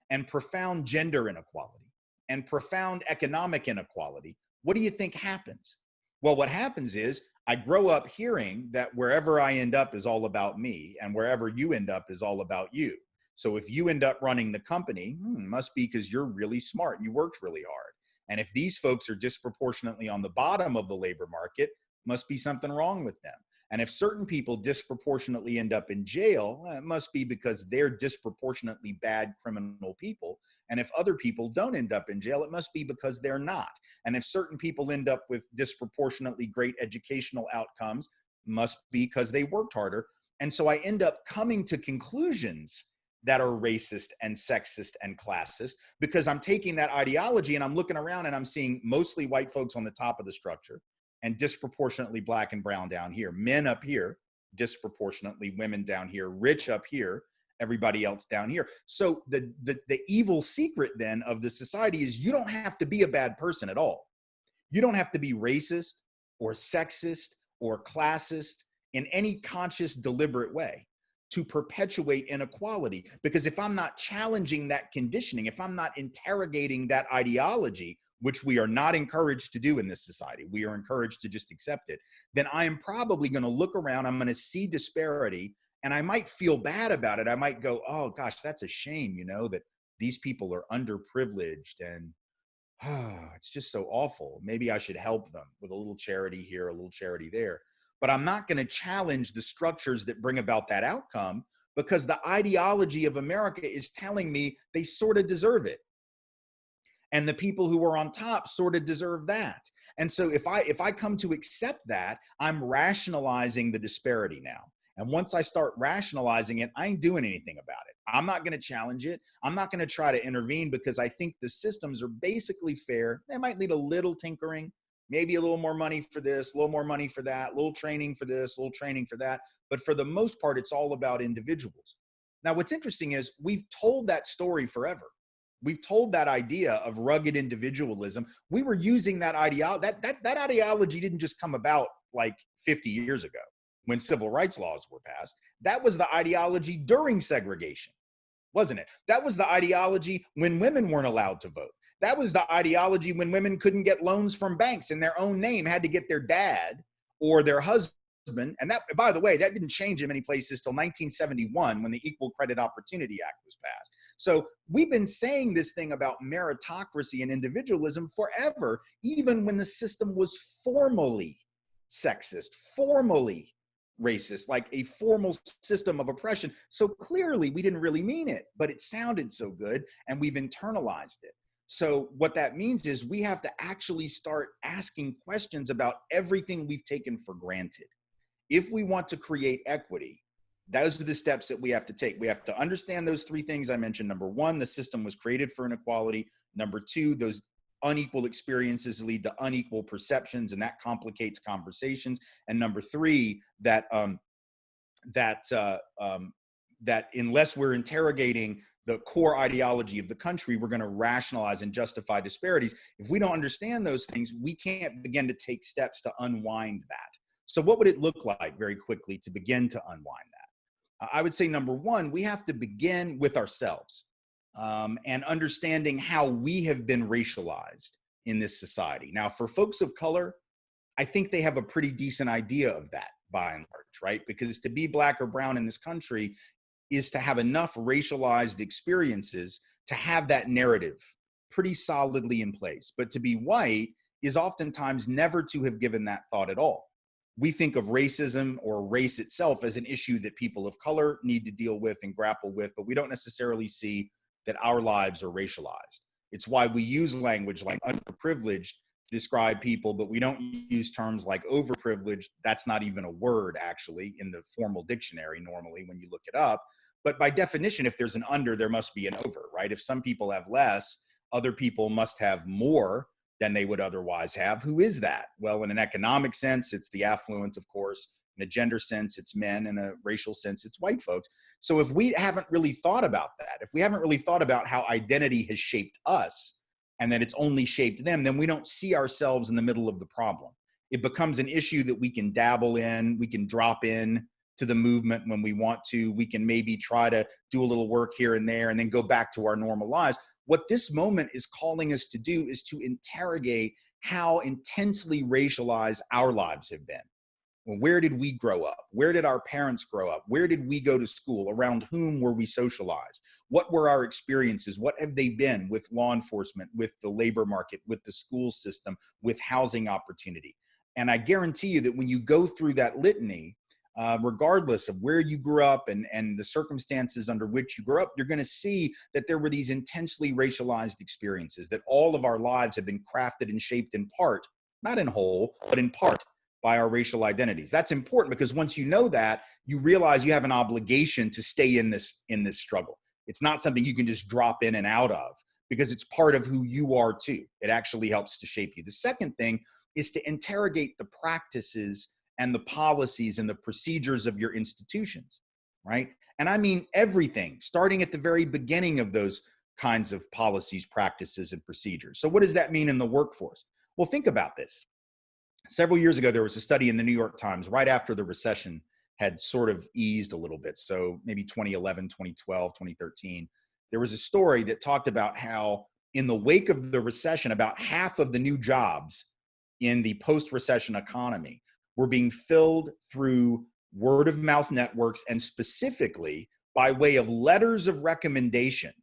and profound gender inequality and profound economic inequality, what do you think happens? Well, what happens is I grow up hearing that wherever I end up is all about me, and wherever you end up is all about you. So if you end up running the company, must be because you're really smart and you worked really hard. And if these folks are disproportionately on the bottom of the labor market, must be something wrong with them. And if certain people disproportionately end up in jail, it must be because they're disproportionately bad criminal people. And if other people don't end up in jail, it must be because they're not. And if certain people end up with disproportionately great educational outcomes, must be because they worked harder. And so I end up coming to conclusions that are racist and sexist and classist because I'm taking that ideology and I'm looking around and I'm seeing mostly white folks on the top of the structure and disproportionately black and brown down here, men up here, disproportionately women down here, rich up here, everybody else down here. So the evil secret then of the society is you don't have to be a bad person at all. You don't have to be racist or sexist or classist in any conscious, deliberate way to perpetuate inequality. Because if I'm not challenging that conditioning, if I'm not interrogating that ideology, which we are not encouraged to do in this society, we are encouraged to just accept it, then I am probably going to look around, I'm going to see disparity, and I might feel bad about it. I might go, oh gosh, that's a shame, that these people are underprivileged and it's just so awful. Maybe I should help them with a little charity here, a little charity there. But I'm not going to challenge the structures that bring about that outcome because the ideology of America is telling me they sort of deserve it. And the people who are on top sort of deserve that. And so if I come to accept that, I'm rationalizing the disparity now. And once I start rationalizing it, I ain't doing anything about it. I'm not going to challenge it. I'm not going to try to intervene because I think the systems are basically fair. They might need a little tinkering, maybe a little more money for this, a little more money for that, a little training for this, a little training for that. But for the most part, it's all about individuals. Now, what's interesting is we've told that story forever. We've told that idea of rugged individualism. We were using that ideology. That ideology didn't just come about like 50 years ago when civil rights laws were passed. That was the ideology during segregation. wasn't it? That was the ideology when women weren't allowed to vote. That was the ideology when women couldn't get loans from banks in their own name, had to get their dad or their husband. And that, by the way, that didn't change in many places till 1971 when the Equal Credit Opportunity Act was passed. So we've been saying this thing about meritocracy and individualism forever, even when the system was formally sexist, formally racist, like a formal system of oppression. So clearly we didn't really mean it, but it sounded so good and we've internalized it. So what that means is we have to actually start asking questions about everything we've taken for granted. If we want to create equity, those are the steps that we have to take. We have to understand those three things I mentioned. Number one, the system was created for inequality. Number two, those unequal experiences lead to unequal perceptions, and that complicates conversations. And number three, that unless we're interrogating the core ideology of the country, we're going to rationalize and justify disparities. If we don't understand those things, we can't begin to take steps to unwind that. So what would it look like very quickly to begin to unwind that? I would say number one, we have to begin with ourselves and understanding how we have been racialized in this society. Now, for folks of color, I think they have a pretty decent idea of that by and large, right? Because to be Black or brown in this country is to have enough racialized experiences to have that narrative pretty solidly in place. But to be white is oftentimes never to have given that thought at all. We think of racism or race itself as an issue that people of color need to deal with and grapple with, but we don't necessarily see that our lives are racialized. It's why we use language like underprivileged to describe people, but we don't use terms like overprivileged. That's not even a word actually in the formal dictionary normally when you look it up. But by definition, if there's an under, there must be an over, right? If some people have less, other people must have more than they would otherwise have. Who is that? Well, in an economic sense, it's the affluent, of course. In a gender sense, it's men. In a racial sense, it's white folks. So if we haven't really thought about that, if we haven't really thought about how identity has shaped us and that it's only shaped them, then we don't see ourselves in the middle of the problem. It becomes an issue that we can dabble in, we can drop in to the movement when we want to, we can maybe try to do a little work here and there and then go back to our normal lives. What this moment is calling us to do is to interrogate how intensely racialized our lives have been. Well, where did we grow up? Where did our parents grow up? Where did we go to school? Around whom were we socialized? What were our experiences? What have they been with law enforcement, with the labor market, with the school system, with housing opportunity? And I guarantee you that when you go through that litany, regardless of where you grew up and the circumstances under which you grew up, you're going to see that there were these intensely racialized experiences, that all of our lives have been crafted and shaped in part, not in whole, but in part by our racial identities. That's important because once you know that, you realize you have an obligation to stay in this struggle. It's not something you can just drop in and out of because it's part of who you are too. It actually helps to shape you. The second thing is to interrogate the practices and the policies and the procedures of your institutions, right? And I mean everything, starting at the very beginning of those kinds of policies, practices, and procedures. So what does that mean in the workforce? Well, think about this. Several years ago, there was a study in the New York Times right after the recession had sort of eased a little bit. So maybe 2011, 2012, 2013, there was a story that talked about how in the wake of the recession, about half of the new jobs in the post-recession economy were being filled through word of mouth networks and specifically by way of letters of recommendation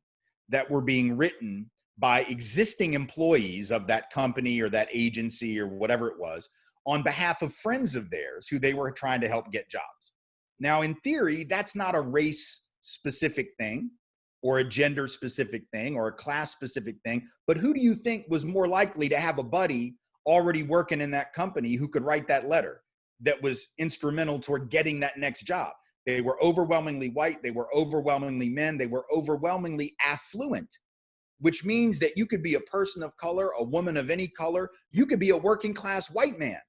that were being written by existing employees of that company or that agency or whatever it was on behalf of friends of theirs who they were trying to help get jobs. Now, in theory, that's not a race specific thing or a gender specific thing or a class specific thing, but who do you think was more likely to have a buddy already working in that company who could write that letter that was instrumental toward getting that next job? They were overwhelmingly white, they were overwhelmingly men, they were overwhelmingly affluent, which means that you could be a person of color, a woman of any color, you could be a working class white man.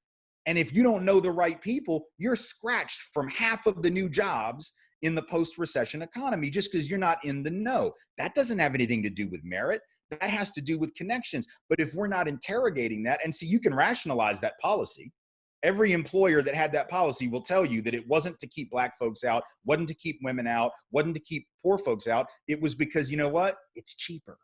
And if you don't know the right people, you're scratched from half of the new jobs in the post-recession economy just because you're not in the know. That doesn't have anything to do with merit. That has to do with connections. But if we're not interrogating that, and see, you can rationalize that policy Every employer that had that policy will tell you that it wasn't to keep black folks out, wasn't to keep women out, wasn't to keep poor folks out. It was because, you know what? It's cheaper,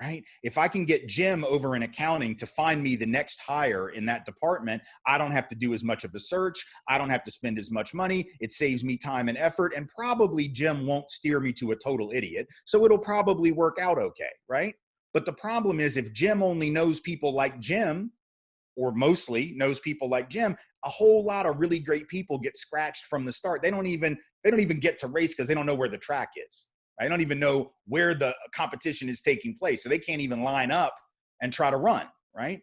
right? If I can get Jim over in accounting to find me the next hire in that department, I don't have to do as much of a search. I don't have to spend as much money. It saves me time and effort. And probably Jim won't steer me to a total idiot. So it'll probably work out okay, right? But the problem is if Jim only knows people like Jim, or mostly knows people like Jim, a whole lot of really great people get scratched from the start. They don't even get to race because they don't know where the track is. They don't even know where the competition is taking place. So they can't even line up and try to run, right?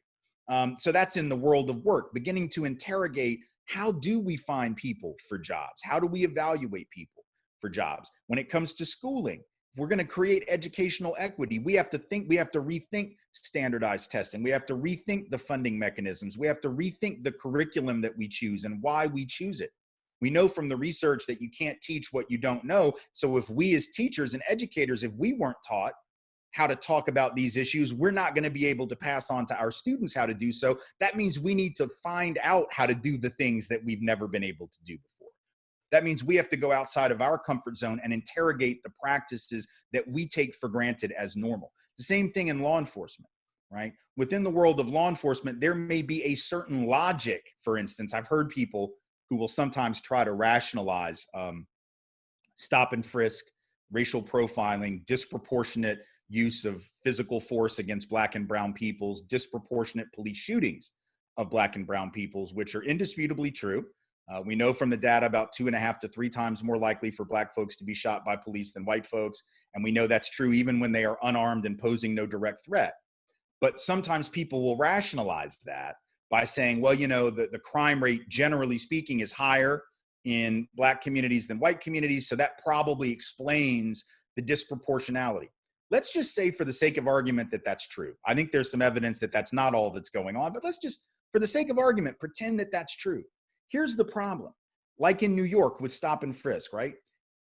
So that's in the world of work, beginning to interrogate, how do we find people for jobs? How do we evaluate people for jobs? When it comes to schooling, if we're going to create educational equity, we have to rethink standardized testing. We have to rethink the funding mechanisms. We have to rethink the curriculum that we choose and why we choose it. We know from the research that you can't teach what you don't know. So if we as teachers and educators, if we weren't taught how to talk about these issues, we're not going to be able to pass on to our students how to do so. That means we need to find out how to do the things that we've never been able to do before. That means we have to go outside of our comfort zone and interrogate the practices that we take for granted as normal. The same thing in law enforcement, right? Within the world of law enforcement, there may be a certain logic. For instance, I've heard people who will sometimes try to rationalize stop and frisk, racial profiling, disproportionate use of physical force against black and brown peoples, disproportionate police shootings of black and brown peoples, which are indisputably true. We know from the data about 2.5 to 3 times more likely for black folks to be shot by police than white folks. And we know that's true even when they are unarmed and posing no direct threat. But sometimes people will rationalize that by saying, well, you know, the crime rate, generally speaking, is higher in black communities than white communities. So that probably explains the disproportionality. Let's just say, for the sake of argument, that that's true. I think there's some evidence that that's not all that's going on, but let's just, for the sake of argument, pretend that that's true. Here's the problem. Like in New York with stop and frisk, right?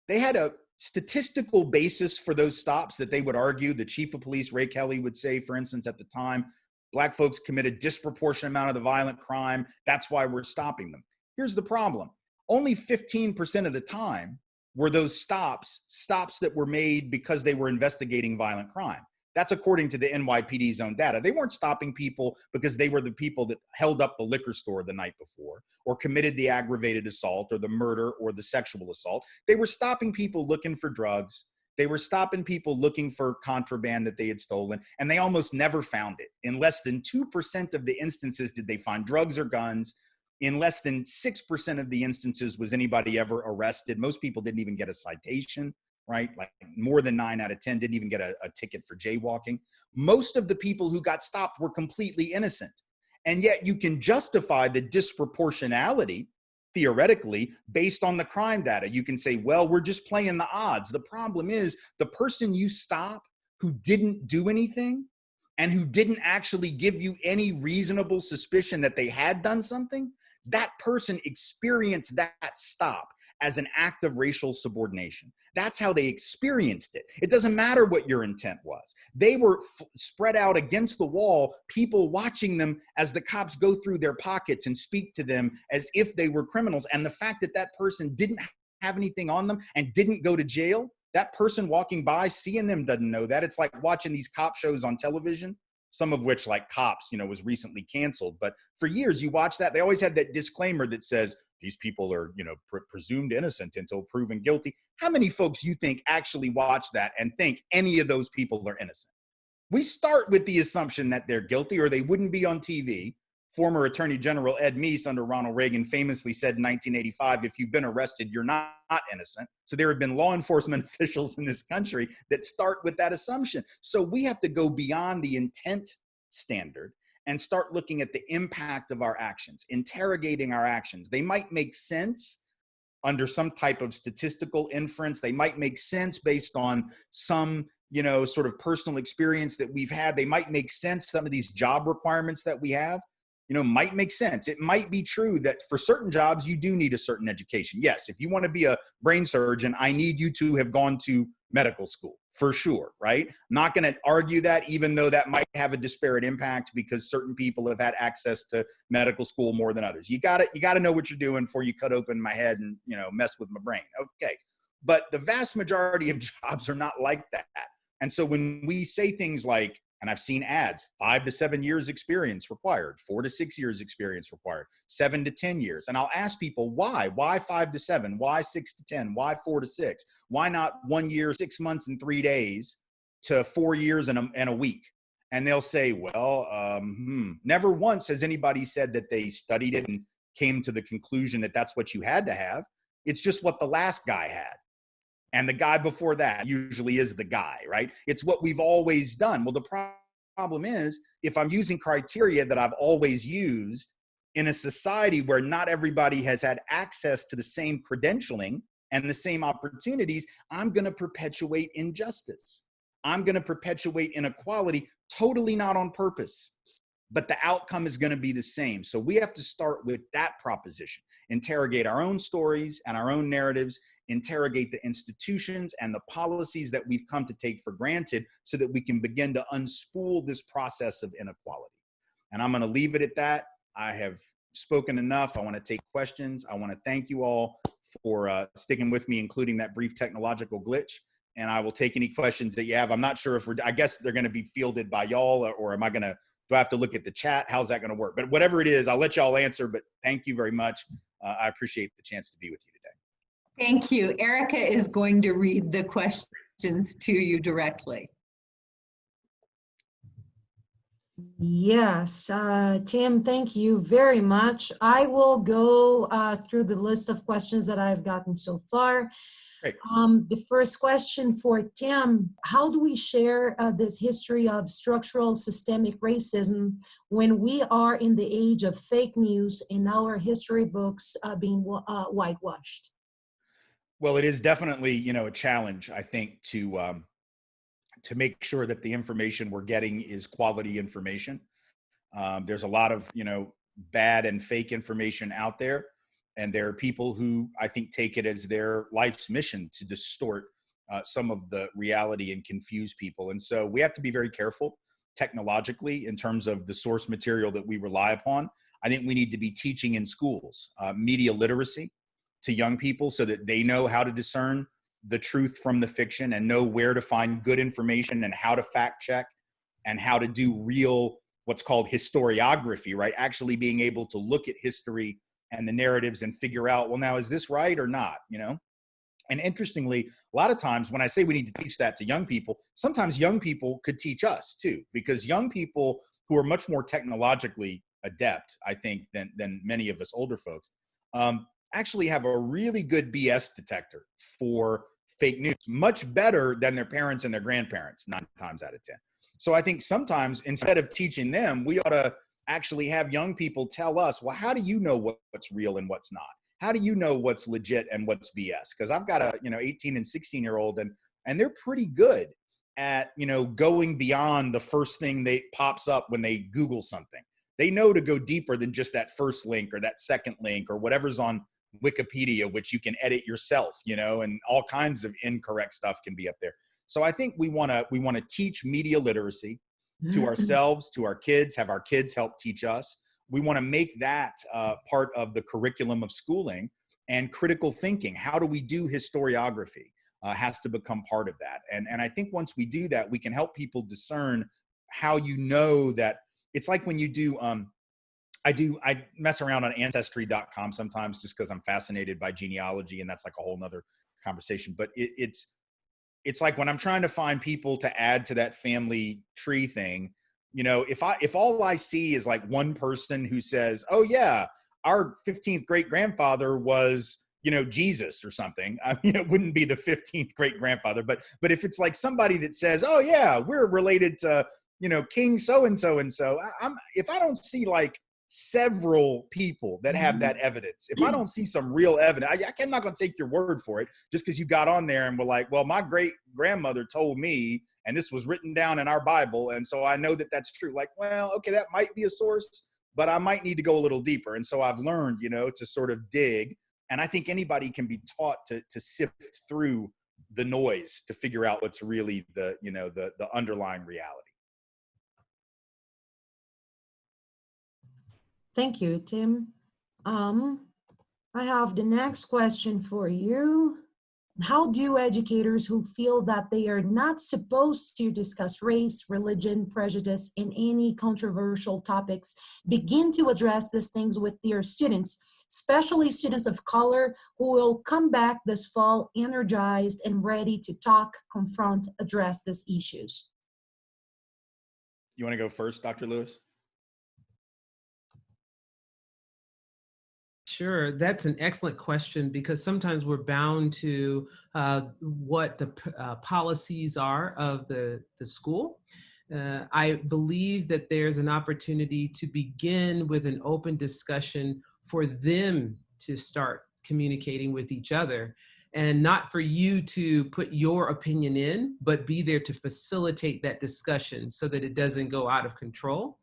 They had a statistical basis for those stops that they would argue. The chief of police, Ray Kelly, would say, for instance, at the time, black folks committed disproportionate amount of the violent crime. That's why we're stopping them. Here's the problem. Only 15% of the time were those stops that were made because they were investigating violent crime. That's according to the NYPD's own data. They weren't stopping people because they were the people that held up the liquor store the night before or committed the aggravated assault or the murder or the sexual assault. They were stopping people looking for drugs. They were stopping people looking for contraband that they had stolen, and they almost never found it. In less than 2% of the instances did they find drugs or guns. In less than 6% of the instances was anybody ever arrested. Most people didn't even get a citation, right? Like more than 9 out of 10 didn't even get a ticket for jaywalking. Most of the people who got stopped were completely innocent. And yet you can justify the disproportionality, theoretically, based on the crime data. You can say, well, we're just playing the odds. The problem is the person you stop who didn't do anything and who didn't actually give you any reasonable suspicion that they had done something, that person experienced that stop as an act of racial subordination. That's how they experienced it. It doesn't matter what your intent was. They were spread out against the wall, people watching them as the cops go through their pockets and speak to them as if they were criminals. And the fact that that person didn't have anything on them and didn't go to jail, that person walking by, seeing them doesn't know that. It's like watching these cop shows on television, some of which, like Cops, was recently canceled. But for years, you watch that. They always had that disclaimer that says, these people are, presumed innocent until proven guilty. How many folks you think actually watch that and think any of those people are innocent? We start with the assumption that they're guilty or they wouldn't be on TV. Former Attorney General Ed Meese under Ronald Reagan famously said in 1985, if you've been arrested, you're not innocent. So there have been law enforcement officials in this country that start with that assumption. So we have to go beyond the intent standard and start looking at the impact of our actions, interrogating our actions. They might make sense under some type of statistical inference. They might make sense based on some, sort of personal experience that we've had. They might make sense. Some of these job requirements that we have, might make sense. It might be true that for certain jobs, you do need a certain education. Yes, if you want to be a brain surgeon, I need you to have gone to medical school, for sure, right? Not going to argue that, even though that might have a disparate impact because certain people have had access to medical school more than others. You got to know what you're doing before you cut open my head and, mess with my brain. Okay. But the vast majority of jobs are not like that. And so when we say things like, and I've seen ads, 5 to 7 years experience required, 4 to 6 years experience required, 7 to 10 years. And I'll ask people, why? Why 5 to 7? Why 6 to 10? Why 4 to 6? Why not 1 year, 6 months and 3 days to 4 years and a week? And they'll say, well, never once has anybody said that they studied it and came to the conclusion that that's what you had to have. It's just what the last guy had. And the guy before that usually is the guy, right? It's what we've always done. Well, the problem is, if I'm using criteria that I've always used in a society where not everybody has had access to the same credentialing and the same opportunities, I'm going to perpetuate injustice. I'm going to perpetuate inequality, totally not on purpose, but the outcome is going to be the same. So we have to start with that proposition, interrogate our own stories and our own narratives, interrogate the institutions and the policies that we've come to take for granted so that we can begin to unspool this process of inequality. And I'm going to leave it at that. I have spoken enough. I want to take questions. I want to thank you all for sticking with me, including that brief technological glitch. And I will take any questions that you have. I'm not sure if I guess they're going to be fielded by y'all, or do I have to look at the chat? How's that going to work? But whatever it is, I'll let y'all answer. But thank you very much. I appreciate the chance to be with you today. Thank you. Erica is going to read the questions to you directly. Yes, Tim, thank you very much. I will go through the list of questions that I've gotten so far. Great. The first question for Tim: how do we share this history of structural systemic racism when we are in the age of fake news and our history books being whitewashed? Well, it is definitely, a challenge, I think, to make sure that the information we're getting is quality information. There's a lot of, bad and fake information out there. And there are people who I think take it as their life's mission to distort some of the reality and confuse people. And so we have to be very careful technologically in terms of the source material that we rely upon. I think we need to be teaching in schools media literacy to young people so that they know how to discern the truth from the fiction and know where to find good information and how to fact check and how to do real, what's called historiography, right? Actually being able to look at history and the narratives and figure out, well, now, is this right or not, And interestingly, a lot of times when I say we need to teach that to young people, sometimes young people could teach us too, because young people who are much more technologically adept, I think, than many of us older folks, actually have a really good BS detector for fake news, much better than their parents and their grandparents, 9 times out of 10. So I think sometimes instead of teaching them, we ought to actually have young people tell us, well, how do you know what's real and what's not? How do you know what's legit and what's BS? Because I've got a 18 and 16-year-old, and they're pretty good at going beyond the first thing that pops up when they Google something. They know to go deeper than just that first link or that second link or whatever's on Wikipedia, which you can edit yourself, and all kinds of incorrect stuff can be up there. So I think we want to teach media literacy to ourselves, to our kids, have our kids help teach us. We want to make that part of the curriculum of schooling, and critical thinking. How do we do historiography has to become part of that. And I think once we do that, we can help people discern how that it's like when you do, I mess around on ancestry.com sometimes just because I'm fascinated by genealogy, and that's like a whole nother conversation. But it's like when I'm trying to find people to add to that family tree thing, if all I see is like one person who says, oh yeah, our 15th great grandfather was, Jesus or something, it wouldn't be the 15th great grandfather. But if it's like somebody that says, oh yeah, we're related to, King so-and-so and so, if I don't see like several people that have that evidence, if I don't see some real evidence, I'm not going to take your word for it just because you got on there and were like, well, my great grandmother told me, and this was written down in our Bible, and so I know that that's true. Like, well, okay, that might be a source, but I might need to go a little deeper. And so I've learned, to sort of dig. And I think anybody can be taught to sift through the noise to figure out what's really the, you know, the underlying reality. Thank you, Tim. I have the next question for you. How do educators who feel that they are not supposed to discuss race, religion, prejudice, and any controversial topics begin to address these things with their students, especially students of color who will come back this fall energized and ready to talk, confront, address these issues? You want to go first, Dr. Lewis? Sure, that's an excellent question, because sometimes we're bound to what the policies are of the school. I believe that there's an opportunity to begin with an open discussion for them to start communicating with each other, and not for you to put your opinion in, but be there to facilitate that discussion so that it doesn't go out of control.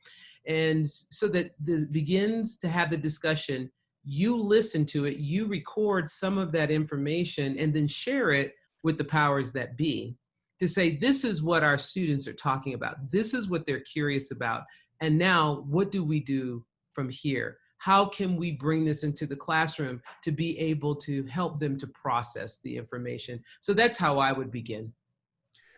And so that begins to have the discussion. You listen to it, you record some of that information, and then share it with the powers that be to say, this is what our students are talking about. This is what they're curious about. And now what do we do from here? How can we bring this into the classroom to be able to help them to process the information? So that's how I would begin.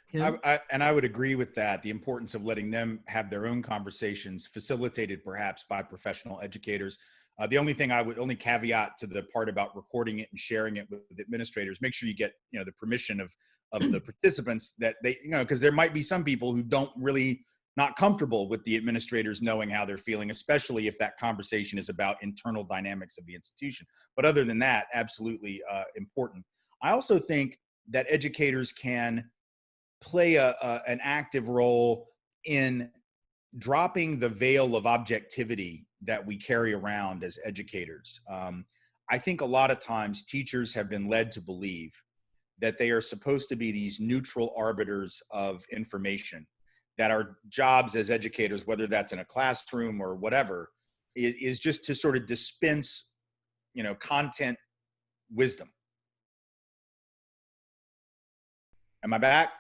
Tim? I would agree with that. The importance of letting them have their own conversations, facilitated perhaps by professional educators. The only thing only caveat to the part about recording it and sharing it with administrators, make sure you get, you know, the permission of the participants, that they, you know, because there might be some people who don't really, not comfortable with the administrators knowing how they're feeling, especially if that conversation is about internal dynamics of the institution. But other than that, absolutely important. I also think that educators can play an active role in dropping the veil of objectivity that we carry around as educators. I think a lot of times teachers have been led to believe that they are supposed to be these neutral arbiters of information, that our jobs as educators, whether that's in a classroom or whatever, is just to sort of dispense, you know, content wisdom. Am I back?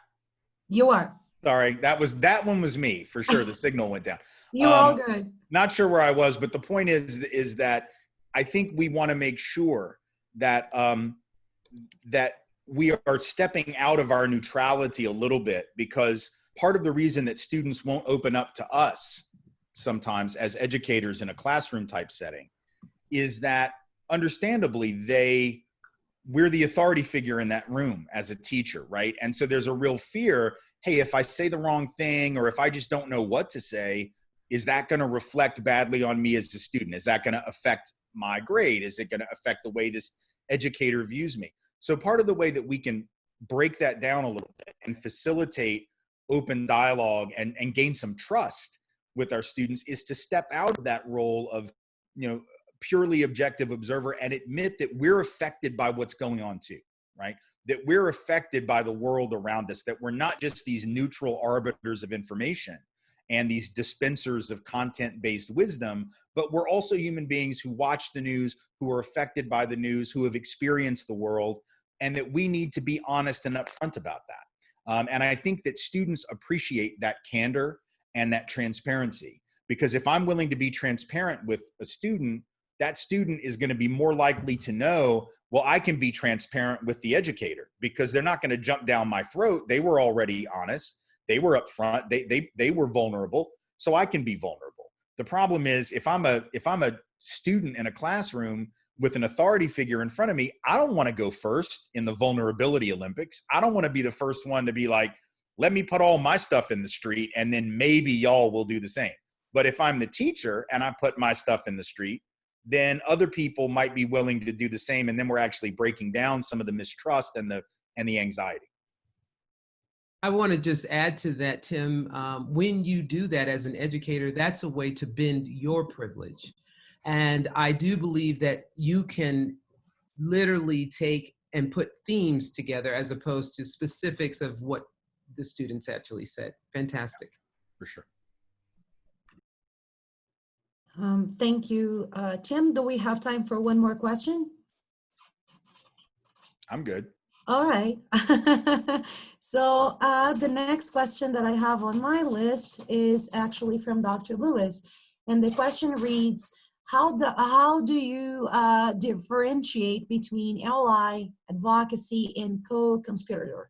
You are. Sorry, that one was me for sure. The signal went down. You're all good. Not sure where I was, but the point is that I think we want to make sure that that we are stepping out of our neutrality a little bit, because part of the reason that students won't open up to us sometimes as educators in a classroom type setting is that, understandably, we're the authority figure in that room as a teacher, right? And so there's a real fear, hey, if I say the wrong thing, or if I just don't know what to say, is that going to reflect badly on me as a student? Is that going to affect my grade? Is it going to affect the way this educator views me? So part of the way that we can break that down a little bit and facilitate open dialogue and gain some trust with our students is to step out of that role of, you know, purely objective observer and admit that we're affected by what's going on too, right? That we're affected by the world around us, that we're not just these neutral arbiters of information and these dispensers of content-based wisdom, but we're also human beings who watch the news, who are affected by the news, who have experienced the world, and that we need to be honest and upfront about that. And I think that students appreciate that candor and that transparency, because if I'm willing to be transparent with a student, that student is going to be more likely to know, well, I can be transparent with the educator, because they're not going to jump down my throat. They were already honest. They were upfront. They were vulnerable, so I can be vulnerable. The problem is if I'm a student in a classroom with an authority figure in front of me, I don't want to go first in the vulnerability Olympics. I don't want to be the first one to be like, let me put all my stuff in the street and then maybe y'all will do the same. But if I'm the teacher and I put my stuff in the street, then other people might be willing to do the same. And then we're actually breaking down some of the mistrust and the anxiety. I want to just add to that, Tim. When you do that as an educator, that's a way to bend your privilege. And I do believe that you can literally take and put themes together as opposed to specifics of what the students actually said. Fantastic. For sure. Thank you. Tim, do we have time for one more question? I'm good. All right. So the next question that I have on my list is actually from Dr. Lewis. And the question reads, how do you differentiate between ally, advocacy, and co-conspirator?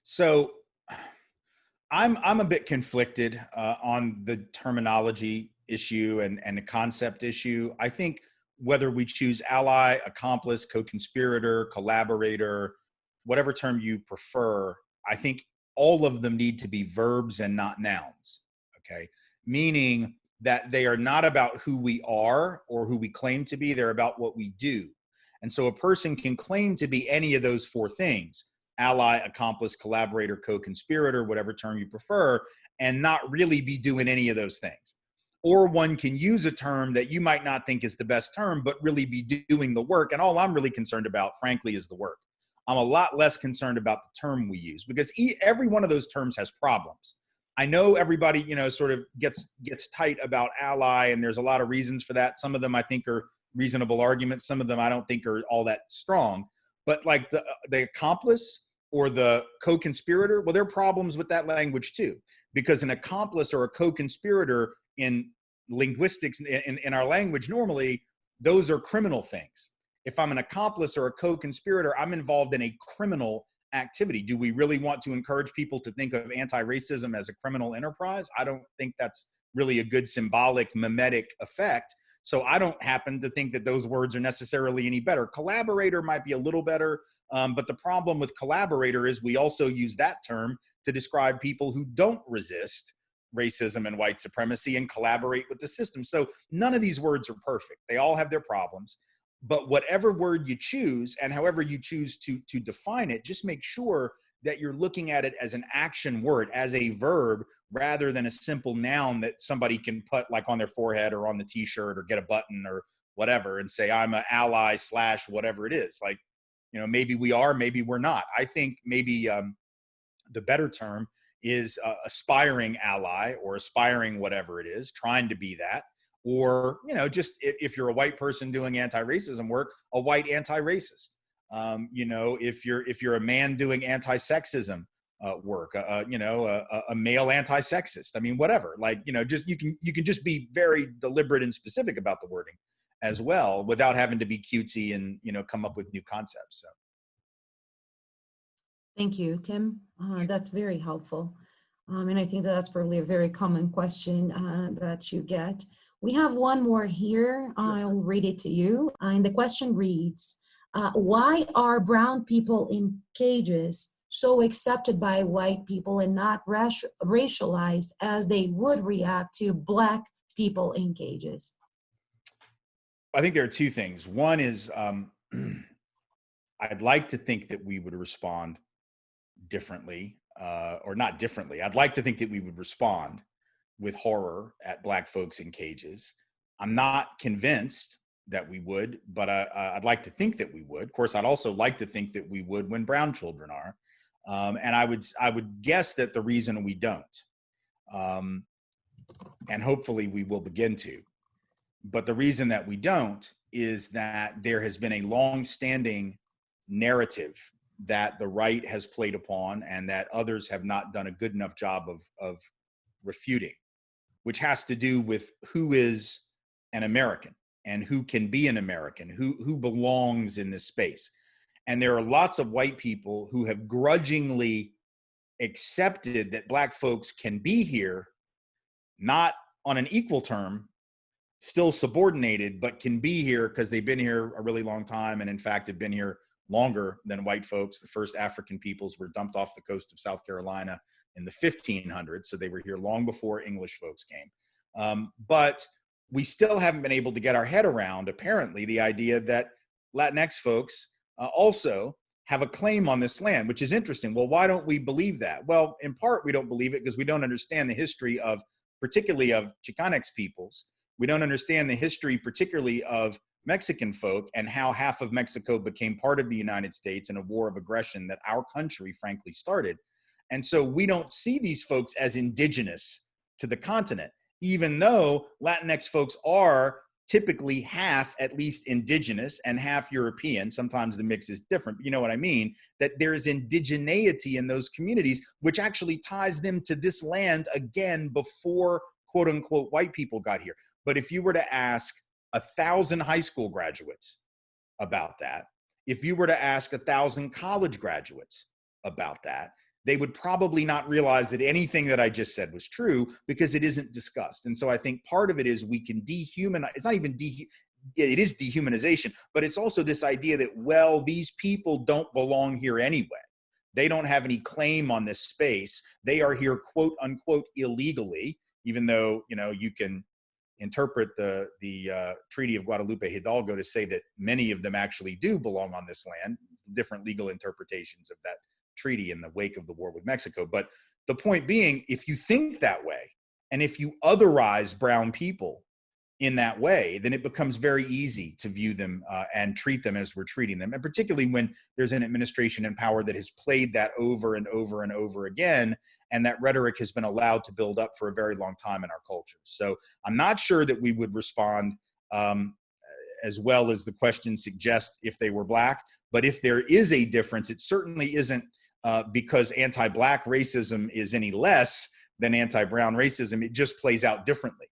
So I'm a bit conflicted on the terminology issue and the concept issue. I think whether we choose ally, accomplice, co-conspirator, collaborator, whatever term you prefer, I think all of them need to be verbs and not nouns. Okay, meaning that they are not about who we are or who we claim to be. They're about what we do. And so a person can claim to be any of those four things: ally, accomplice, collaborator, co-conspirator, whatever term you prefer, and not really be doing any of those things. Or one can use a term that you might not think is the best term, but really be doing the work. And all I'm really concerned about, frankly, is the work. I'm a lot less concerned about the term we use, because every one of those terms has problems. I know everybody, sort of gets tight about ally, and there's a lot of reasons for that. Some of them I think are reasonable arguments. Some of them I don't think are all that strong. But like the accomplice or the co-conspirator, well, there are problems with that language too, because an accomplice or a co-conspirator in linguistics, in our language, normally those are criminal things. If I'm an accomplice or a co-conspirator, I'm involved in a criminal activity. Do we really want to encourage people to think of anti-racism as a criminal enterprise? I don't think that's really a good symbolic mimetic effect. So I don't happen to think that those words are necessarily any better. Collaborator might be a little better, but the problem with collaborator is we also use that term to describe people who don't resist racism and white supremacy and collaborate with the system. So none of these words are perfect. They all have their problems. But whatever word you choose and however you choose to define it, just make sure that you're looking at it as an action word, as a verb, rather than a simple noun that somebody can put like on their forehead or on the t-shirt or get a button or whatever and say, I'm an ally / whatever it is. Like, maybe we are, maybe we're not. I think maybe the better term is aspiring ally or aspiring whatever it is, trying to be that. Or, just if you're a white person doing anti-racism work, a white anti-racist. If you're a man doing anti-sexism work, a male anti-sexist. I mean, whatever. Like, just you can just be very deliberate and specific about the wording as well, without having to be cutesy and come up with new concepts. So. Thank you, Tim. That's very helpful. And I think that's probably a very common question that you get. We have one more here. I'll read it to you. And the question reads, why are brown people in cages so accepted by white people and not racialized as they would react to Black people in cages? I think there are two things. One is I'd like to think that we would respond differently, or not differently. I'd like to think that we would respond with horror at Black folks in cages. I'm not convinced that we would, but I'd like to think that we would. Of course, I'd also like to think that we would when brown children are. And I would guess that the reason we don't, and hopefully we will begin to, but the reason that we don't is that there has been a long-standing narrative that the right has played upon and that others have not done a good enough job of refuting, which has to do with who is an American and who can be an American, who belongs in this space. And there are lots of white people who have grudgingly accepted that Black folks can be here, not on an equal term, still subordinated, but can be here because they've been here a really long time and in fact have been here longer than white folks. The first African peoples were dumped off the coast of South Carolina in the 1500s, so they were here long before English folks came. But we still haven't been able to get our head around, apparently, the idea that Latinx folks also have a claim on this land, which is interesting. Well, why don't we believe that? Well, in part, we don't believe it because we don't understand the history of, particularly of Chicanx peoples. We don't understand the history, particularly of Mexican folk, and how half of Mexico became part of the United States in a war of aggression that our country, frankly, started. And so we don't see these folks as indigenous to the continent, even though Latinx folks are typically half at least indigenous and half European. Sometimes the mix is different, but you know what I mean, that there is indigeneity in those communities, which actually ties them to this land again before quote unquote white people got here. But if you were to ask 1,000 high school graduates about that, if you were to ask 1,000 college graduates about that, they would probably not realize that anything that I just said was true because it isn't discussed. And so I think part of it is we can dehumanize, it's not even it is dehumanization, but it's also this idea that, well, these people don't belong here anyway. They don't have any claim on this space. They are here, quote unquote, illegally, even though, you know, you can interpret the Treaty of Guadalupe Hidalgo to say that many of them actually do belong on this land, different legal interpretations of that treaty in the wake of the war with Mexico. But the point being, if you think that way, and if you otherize brown people in that way, then it becomes very easy to view them and treat them as we're treating them. And particularly when there's an administration in power that has played that over and over and over again, and that rhetoric has been allowed to build up for a very long time in our culture. So I'm not sure that we would respond as well as the question suggests if they were Black. But if there is a difference, it certainly isn't because anti-Black racism is any less than anti-brown racism. It just plays out differently.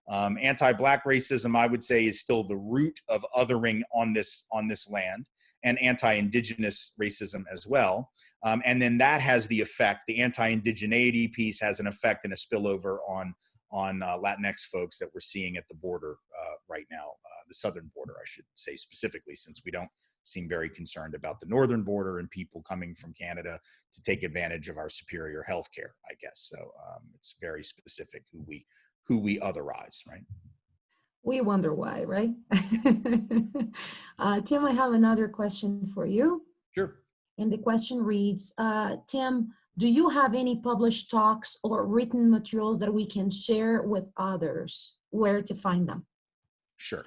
Anti-Black racism, I would say, is still the root of othering on this land, and anti-Indigenous racism as well. And then that has the effect, the anti-indigeneity piece has an effect and a spillover on Latinx folks that we're seeing at the border right now, the southern border, I should say specifically, since we don't seem very concerned about the northern border and people coming from Canada to take advantage of our superior healthcare, I guess. So it's very specific who we otherize, right? We wonder why, right? Tim, I have another question for you. Sure. And the question reads, Tim, do you have any published talks or written materials that we can share with others? Where to find them? Sure.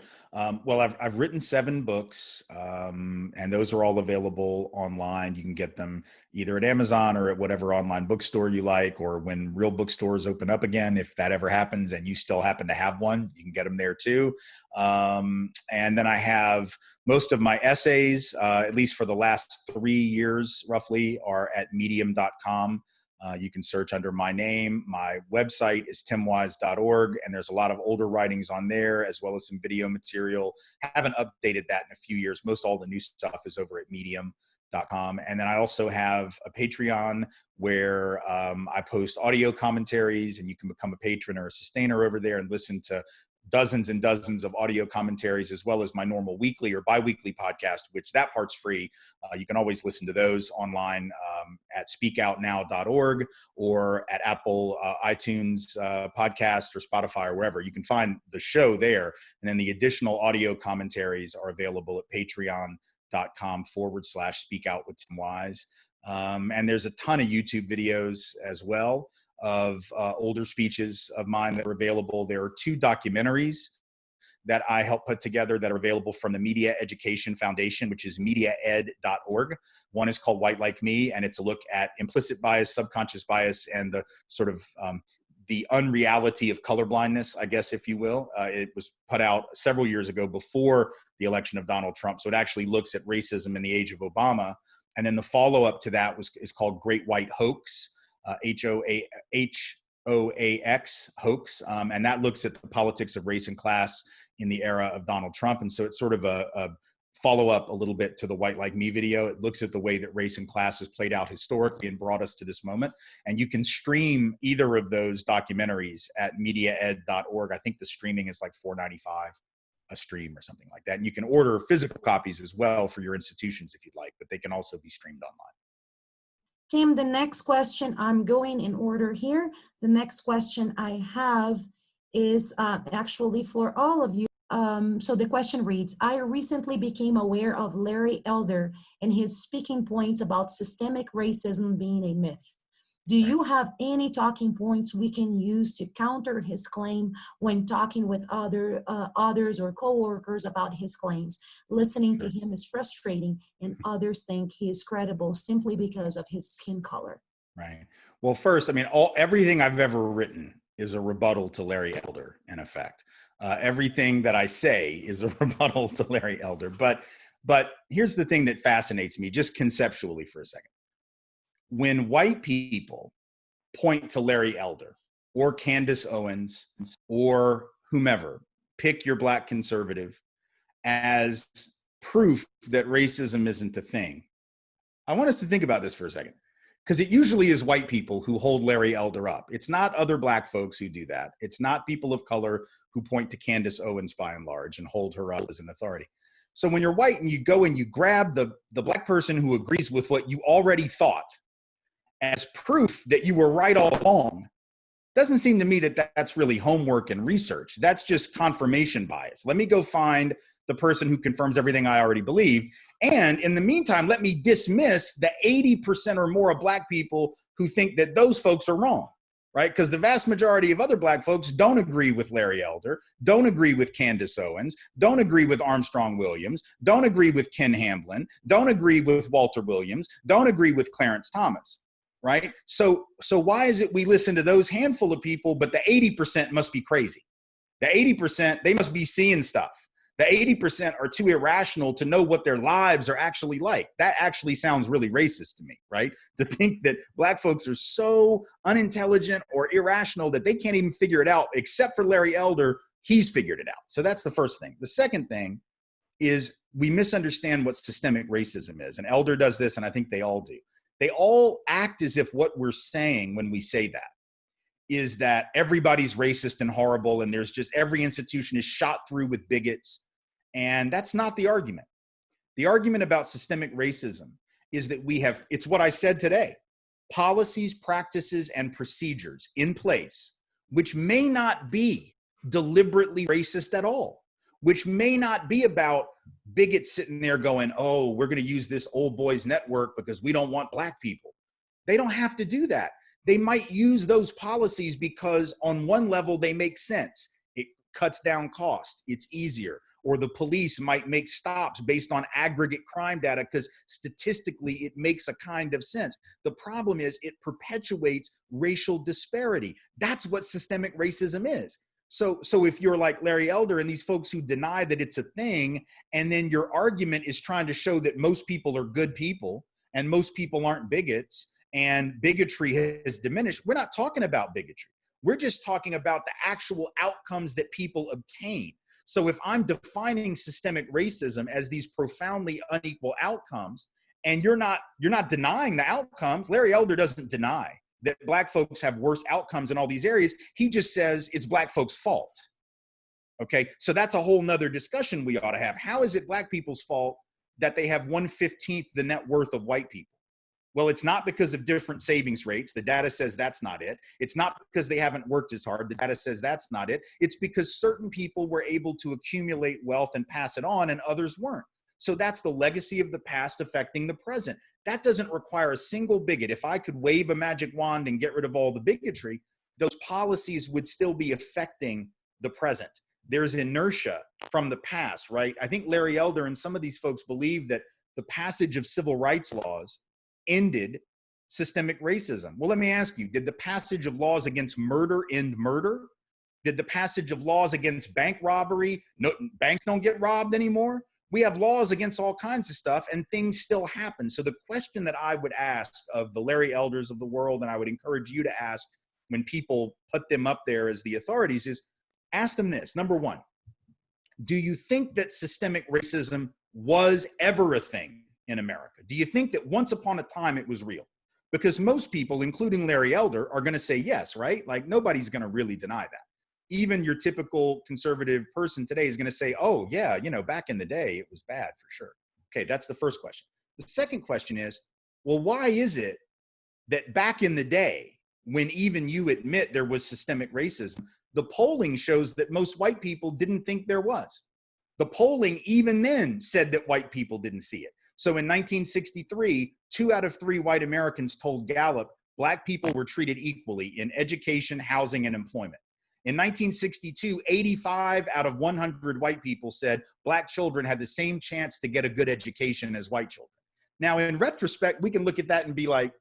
Well, I've written 7 books, and those are all available online. You can get them either at Amazon or at whatever online bookstore you like, or when real bookstores open up again, if that ever happens and you still happen to have one, you can get them there too. And then I have most of my essays, at least for the last 3 years roughly, are at medium.com. You can search under my name. My website is timwise.org, and there's a lot of older writings on there, as well as some video material. Haven't updated that in a few years. Most all the new stuff is over at medium.com. And then I also have a Patreon where I post audio commentaries, and you can become a patron or a sustainer over there and listen to dozens and dozens of audio commentaries, as well as my normal weekly or bi-weekly podcast, which that part's free. You can always listen to those online at speakoutnow.org or at Apple iTunes podcast or Spotify or wherever. You can find the show there. And then the additional audio commentaries are available at patreon.com/speakoutwithtimwise. And there's a ton of YouTube videos as well of older speeches of mine that are available. There are 2 documentaries that I helped put together that are available from the Media Education Foundation, which is mediaed.org. One is called White Like Me, and it's a look at implicit bias, subconscious bias, and the sort of the unreality of colorblindness, I guess, if you will. It was put out several years ago before the election of Donald Trump. So it actually looks at racism in the age of Obama. And then the follow-up to that is called Great White Hoax. HOAX hoax, and that looks at the politics of race and class in the era of Donald Trump. And so it's sort of a follow-up a little bit to the White Like Me video. It looks at the way that race and class has played out historically and brought us to this moment. And you can stream either of those documentaries at mediaed.org. I think the streaming is like $4.95 a stream or something like that. And you can order physical copies as well for your institutions if you'd like, but they can also be streamed online. Tim, the next question, I'm going in order here. The next question I have is actually for all of you. So the question reads, I recently became aware of Larry Elder and his speaking points about systemic racism being a myth. Do you have any talking points we can use to counter his claim when talking with others or coworkers about his claims? Listening to him is frustrating, and others think he is credible simply because of his skin color. Right. Well, first, I mean, everything I've ever written is a rebuttal to Larry Elder, in effect. Everything that I say is a rebuttal to Larry Elder. But here's the thing that fascinates me, just conceptually for a second. When white people point to Larry Elder or Candace Owens or whomever, pick your black conservative, as proof that racism isn't a thing, I want us to think about this for a second, because it usually is white people who hold Larry Elder up. It's not other black folks who do that. It's not people of color who point to Candace Owens by and large and hold her up as an authority. So when you're white and you go and you grab the black person who agrees with what you already thought as proof that you were right all along, doesn't seem to me that that's really homework and research. That's just confirmation bias. Let me go find the person who confirms everything I already believe. And in the meantime, let me dismiss the 80% or more of black people who think that those folks are wrong, right? Because the vast majority of other black folks don't agree with Larry Elder, don't agree with Candace Owens, don't agree with Armstrong Williams, don't agree with Ken Hamblin, don't agree with Walter Williams, don't agree with Clarence Thomas, right? So why is it we listen to those handful of people, but the 80% must be crazy? The 80%, they must be seeing stuff. The 80% are too irrational to know what their lives are actually like. That actually sounds really racist to me, right? To think that black folks are so unintelligent or irrational that they can't even figure it out, except for Larry Elder, he's figured it out. So that's the first thing. The second thing is we misunderstand what systemic racism is. And Elder does this, and I think they all do. They all act as if what we're saying when we say that is that everybody's racist and horrible, and there's just every institution is shot through with bigots. And that's not the argument. The argument about systemic racism is that we have, it's what I said today, policies, practices, and procedures in place, which may not be deliberately racist at all, which may not be about bigots sitting there going, oh, we're going to use this old boys network because we don't want black people. They don't have to do that. They might use those policies because on one level they make sense. It cuts down cost. It's easier. Or the police might make stops based on aggregate crime data because statistically it makes a kind of sense. The problem is it perpetuates racial disparity. That's what systemic racism is. So if you're like Larry Elder and these folks who deny that it's a thing, and then your argument is trying to show that most people are good people and most people aren't bigots and bigotry has diminished, we're not talking about bigotry. We're just talking about the actual outcomes that people obtain. So if I'm defining systemic racism as these profoundly unequal outcomes, and you're not denying the outcomes, Larry Elder doesn't deny that black folks have worse outcomes in all these areas. He just says it's black folks' fault. Okay, so that's a whole nother discussion we ought to have. How is it black people's fault that they have 1/15 the net worth of white people? Well, it's not because of different savings rates. The data says that's not it. It's not because they haven't worked as hard. The data says that's not it. It's because certain people were able to accumulate wealth and pass it on and others weren't. So that's the legacy of the past affecting the present. That doesn't require a single bigot. If I could wave a magic wand and get rid of all the bigotry, those policies would still be affecting the present. There's inertia from the past, right? I think Larry Elder and some of these folks believe that the passage of civil rights laws ended systemic racism. Well, let me ask you, did the passage of laws against murder end murder? Did the passage of laws against bank robbery, no, banks don't get robbed anymore? We have laws against all kinds of stuff and things still happen. So the question that I would ask of the Larry Elders of the world, and I would encourage you to ask when people put them up there as the authorities, is ask them this. Number one, do you think that systemic racism was ever a thing in America? Do you think that once upon a time it was real? Because most people, including Larry Elder, are going to say yes, right? Like nobody's going to really deny that. Even your typical conservative person today is going to say, oh yeah, you know, back in the day it was bad for sure. Okay, that's the first question. The second question is, well, why is it that back in the day, when even you admit there was systemic racism, the polling shows that most white people didn't think there was? The polling even then said that white people didn't see it. So in 1963, 2 out of 3 white Americans told Gallup black people were treated equally in education, housing, and employment. In 1962, 85 out of 100 white people said black children had the same chance to get a good education as white children. Now, in retrospect, we can look at that and be like,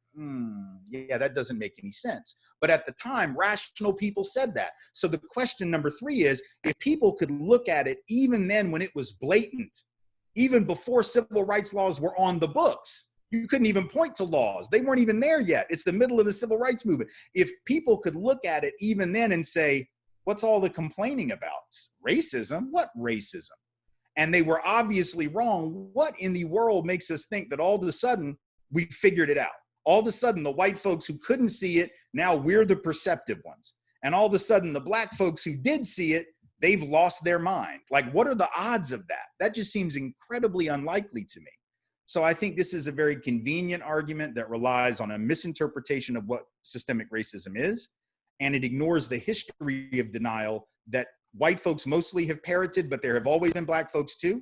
yeah, that doesn't make any sense. But at the time, rational people said that. So the question number 3 is, if people could look at it even then when it was blatant, even before civil rights laws were on the books, you couldn't even point to laws. They weren't even there yet. It's the middle of the civil rights movement. If people could look at it even then and say, what's all the complaining about? Racism? What racism? And they were obviously wrong. What in the world makes us think that all of a sudden we figured it out? All of a sudden, the white folks who couldn't see it, now we're the perceptive ones. And all of a sudden, the black folks who did see it, they've lost their mind. Like, what are the odds of that? That just seems incredibly unlikely to me. So I think this is a very convenient argument that relies on a misinterpretation of what systemic racism is. And it ignores the history of denial that white folks mostly have parroted, but there have always been black folks too,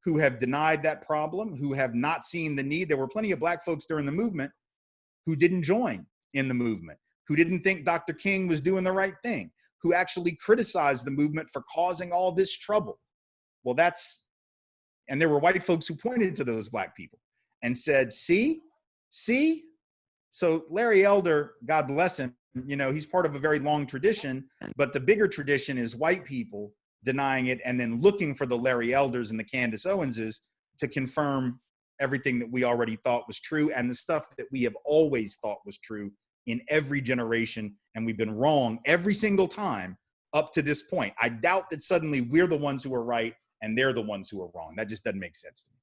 who have denied that problem, who have not seen the need. There were plenty of black folks during the movement who didn't join in the movement, who didn't think Dr. King was doing the right thing, who actually criticized the movement for causing all this trouble. Well, and there were white folks who pointed to those black people and said, see? So Larry Elder, God bless him, he's part of a very long tradition, but the bigger tradition is white people denying it and then looking for the Larry Elders and the Candace Owenses to confirm everything that we already thought was true and the stuff that we have always thought was true in every generation. And we've been wrong every single time up to this point. I doubt that suddenly we're the ones who are right and they're the ones who are wrong. That just doesn't make sense to me.